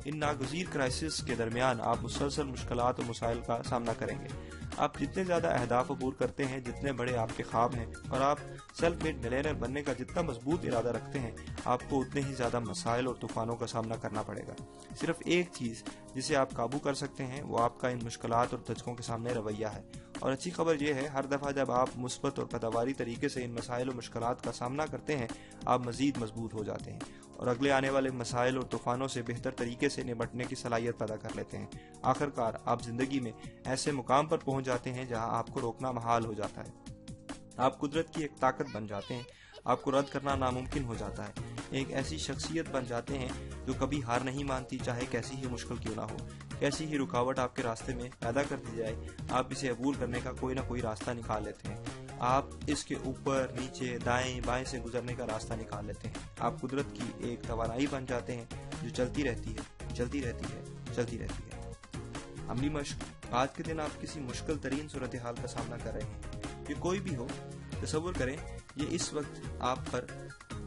Speaker 1: ان ناگزیر کرائسس کے درمیان آپ مسلسل مشکلات اور مسائل کا سامنا کریں گے۔ آپ جتنے زیادہ اہداف عبور کرتے ہیں، جتنے بڑے آپ کے خواب ہیں، اور آپ سیلف میڈ ملینئر بننے کا جتنا مضبوط ارادہ رکھتے ہیں، آپ کو اتنے ہی زیادہ مسائل اور طوفانوں کا سامنا کرنا پڑے گا۔ صرف ایک چیز جسے آپ قابو کر سکتے ہیں وہ آپ کا ان مشکلات اور دھچکوں کے سامنے رویہ ہے۔ اور اچھی خبر یہ ہے، ہر دفعہ جب آپ مثبت اور پائدار طریقے سے ان مسائل و مشکلات کا سامنا کرتے ہیں، آپ مزید مضبوط ہو جاتے ہیں اور اگلے آنے والے مسائل اور طوفانوں سے بہتر طریقے سے نمٹنے کی صلاحیت پیدا کر لیتے ہیں۔ آخرکار آپ زندگی میں ایسے مقام پر پہنچ جاتے ہیں جہاں آپ کو روکنا محال ہو جاتا ہے۔ آپ قدرت کی ایک طاقت بن جاتے ہیں، آپ کو رد کرنا ناممکن ہو جاتا ہے۔ ایک ایسی شخصیت بن جاتے ہیں جو کبھی ہار نہیں مانتی، چاہے کیسی ہی مشکل کیوں نہ ہو، کیسی ہی رکاوٹ آپ کے راستے میں پیدا کر دی جائے، آپ اسے عبور کرنے کا کوئی نہ کوئی راستہ نکال لیتے ہیں۔ آپ اس کے اوپر، نیچے، دائیں بائیں سے گزرنے کا راستہ نکال لیتے ہیں۔ آپ قدرت کی ایک توانائی بن جاتے ہیں جو چلتی رہتی ہے۔ عملی مشق۔ آج کے دن آپ کسی مشکل ترین صورتحال کا سامنا کر رہے ہیں، یہ کوئی بھی ہو۔ تصور کریں، یہ اس وقت آپ پر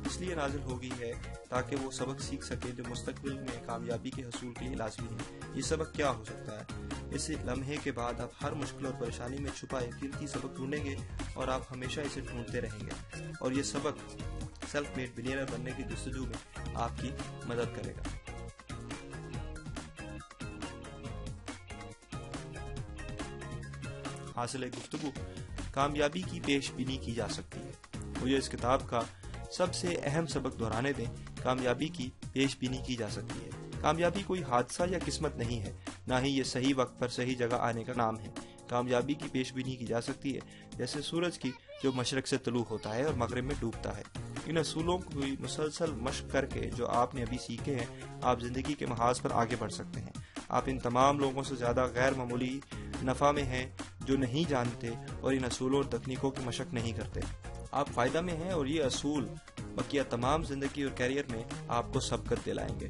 Speaker 1: اس لیے نازل ہو گئی ہے تاکہ وہ سبق سیکھ سکے جو مستقبل میں کامیابی کے حصول کے لیے لازمی ہے۔ یہ سبق کیا ہو سکتا ہے؟ اس لمحے کے بعد آپ ہر مشکل اور پریشانی میں چھپا ایک قیمتی سبق ڈھونڈیں گے، اور آپ ہمیشہ اسے ڈھونڈتے رہیں گے، اور یہ سبق سیلف میڈ ملینئر بننے کی جستجو میں آپ کی مدد کرے گا۔ حاصل گفتگو: کامیابی کی پیش بینی کی جا سکتی ہے۔ مجھے اس کتاب کا سب سے اہم سبق دہرانے دیں، کامیابی کی پیش بینی کی جا سکتی ہے۔ کامیابی کوئی حادثہ یا قسمت نہیں ہے، نہ ہی یہ صحیح وقت پر صحیح جگہ آنے کا نام ہے۔ کامیابی کی پیش بینی کی جا سکتی ہے جیسے سورج کی جو مشرق سے طلوع ہوتا ہے اور مغرب میں ڈوبتا ہے۔ ان اصولوں کی مسلسل مشق کر کے جو آپ نے ابھی سیکھے ہیں، آپ زندگی کے محاذ پر آگے بڑھ سکتے ہیں۔ آپ ان تمام لوگوں سے زیادہ غیر معمولی نفع میں ہیں جو نہیں جانتے اور ان اصولوں اور تکنیکوں کی مشق نہیں کرتے۔ آپ فائدہ میں ہیں، اور یہ اصول بقیہ تمام زندگی اور کیریئر میں آپ کو سبقت دلائیں گے۔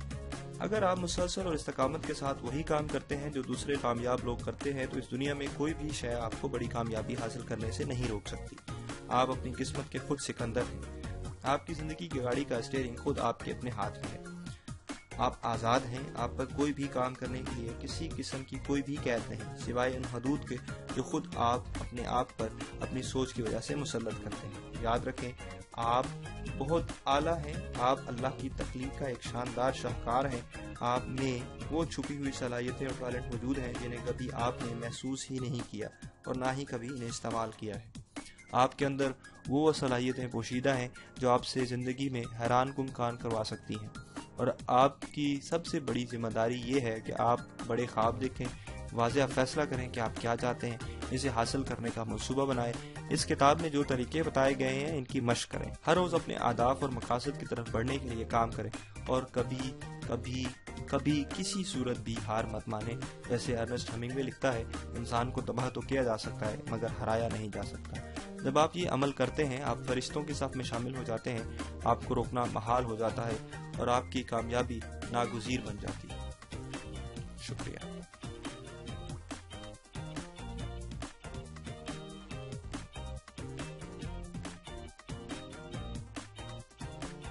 Speaker 1: اگر آپ مسلسل اور استقامت کے ساتھ وہی کام کرتے ہیں جو دوسرے کامیاب لوگ کرتے ہیں، تو اس دنیا میں کوئی بھی شے آپ کو بڑی کامیابی حاصل کرنے سے نہیں روک سکتی۔ آپ اپنی قسمت کے خود سکندر ہیں۔ آپ کی زندگی کی گاڑی کا اسٹیئرنگ خود آپ کے اپنے ہاتھ میں ہے۔ آپ آزاد ہیں۔ آپ پر کوئی بھی کام کرنے کے لیے کسی قسم کی کوئی بھی قید نہیں، سوائے ان حدود کے جو خود آپ اپنے آپ پر اپنی سوچ کی وجہ سے مسلط کرتے ہیں۔ یاد رکھیں، آپ بہت اعلیٰ ہیں۔ آپ اللہ کی تخلیق کا ایک شاندار شاہکار ہیں۔ آپ میں وہ چھپی ہوئی صلاحیتیں اور ٹیلنٹ موجود ہیں جنہیں کبھی آپ نے محسوس ہی نہیں کیا اور نہ ہی کبھی انہیں استعمال کیا ہے۔ آپ کے اندر وہ صلاحیتیں پوشیدہ ہیں جو آپ سے زندگی میں حیران کن کام کروا سکتی ہیں، اور آپ کی سب سے بڑی ذمہ داری یہ ہے کہ آپ بڑے خواب دیکھیں، واضح فیصلہ کریں کہ آپ کیا چاہتے ہیں، اسے حاصل کرنے کا منصوبہ بنائیں۔ اس کتاب میں جو طریقے بتائے گئے ہیں ان کی مشق کریں، ہر روز اپنے اہداف اور مقاصد کی طرف بڑھنے کے لیے کام کریں، اور کبھی کسی صورت بھی ہار مت مانیں۔ جیسے ارنسٹ ہیمنگوے لکھتا ہے، انسان کو تباہ تو کیا جا سکتا ہے مگر ہرایا نہیں جا سکتا۔ جب آپ یہ عمل کرتے ہیں آپ فرشتوں کے صف میں شامل ہو جاتے ہیں، آپ کو روکنا محال ہو جاتا ہے اور آپ کی کامیابی ناگزیر بن جاتی ہے۔ شکریہ۔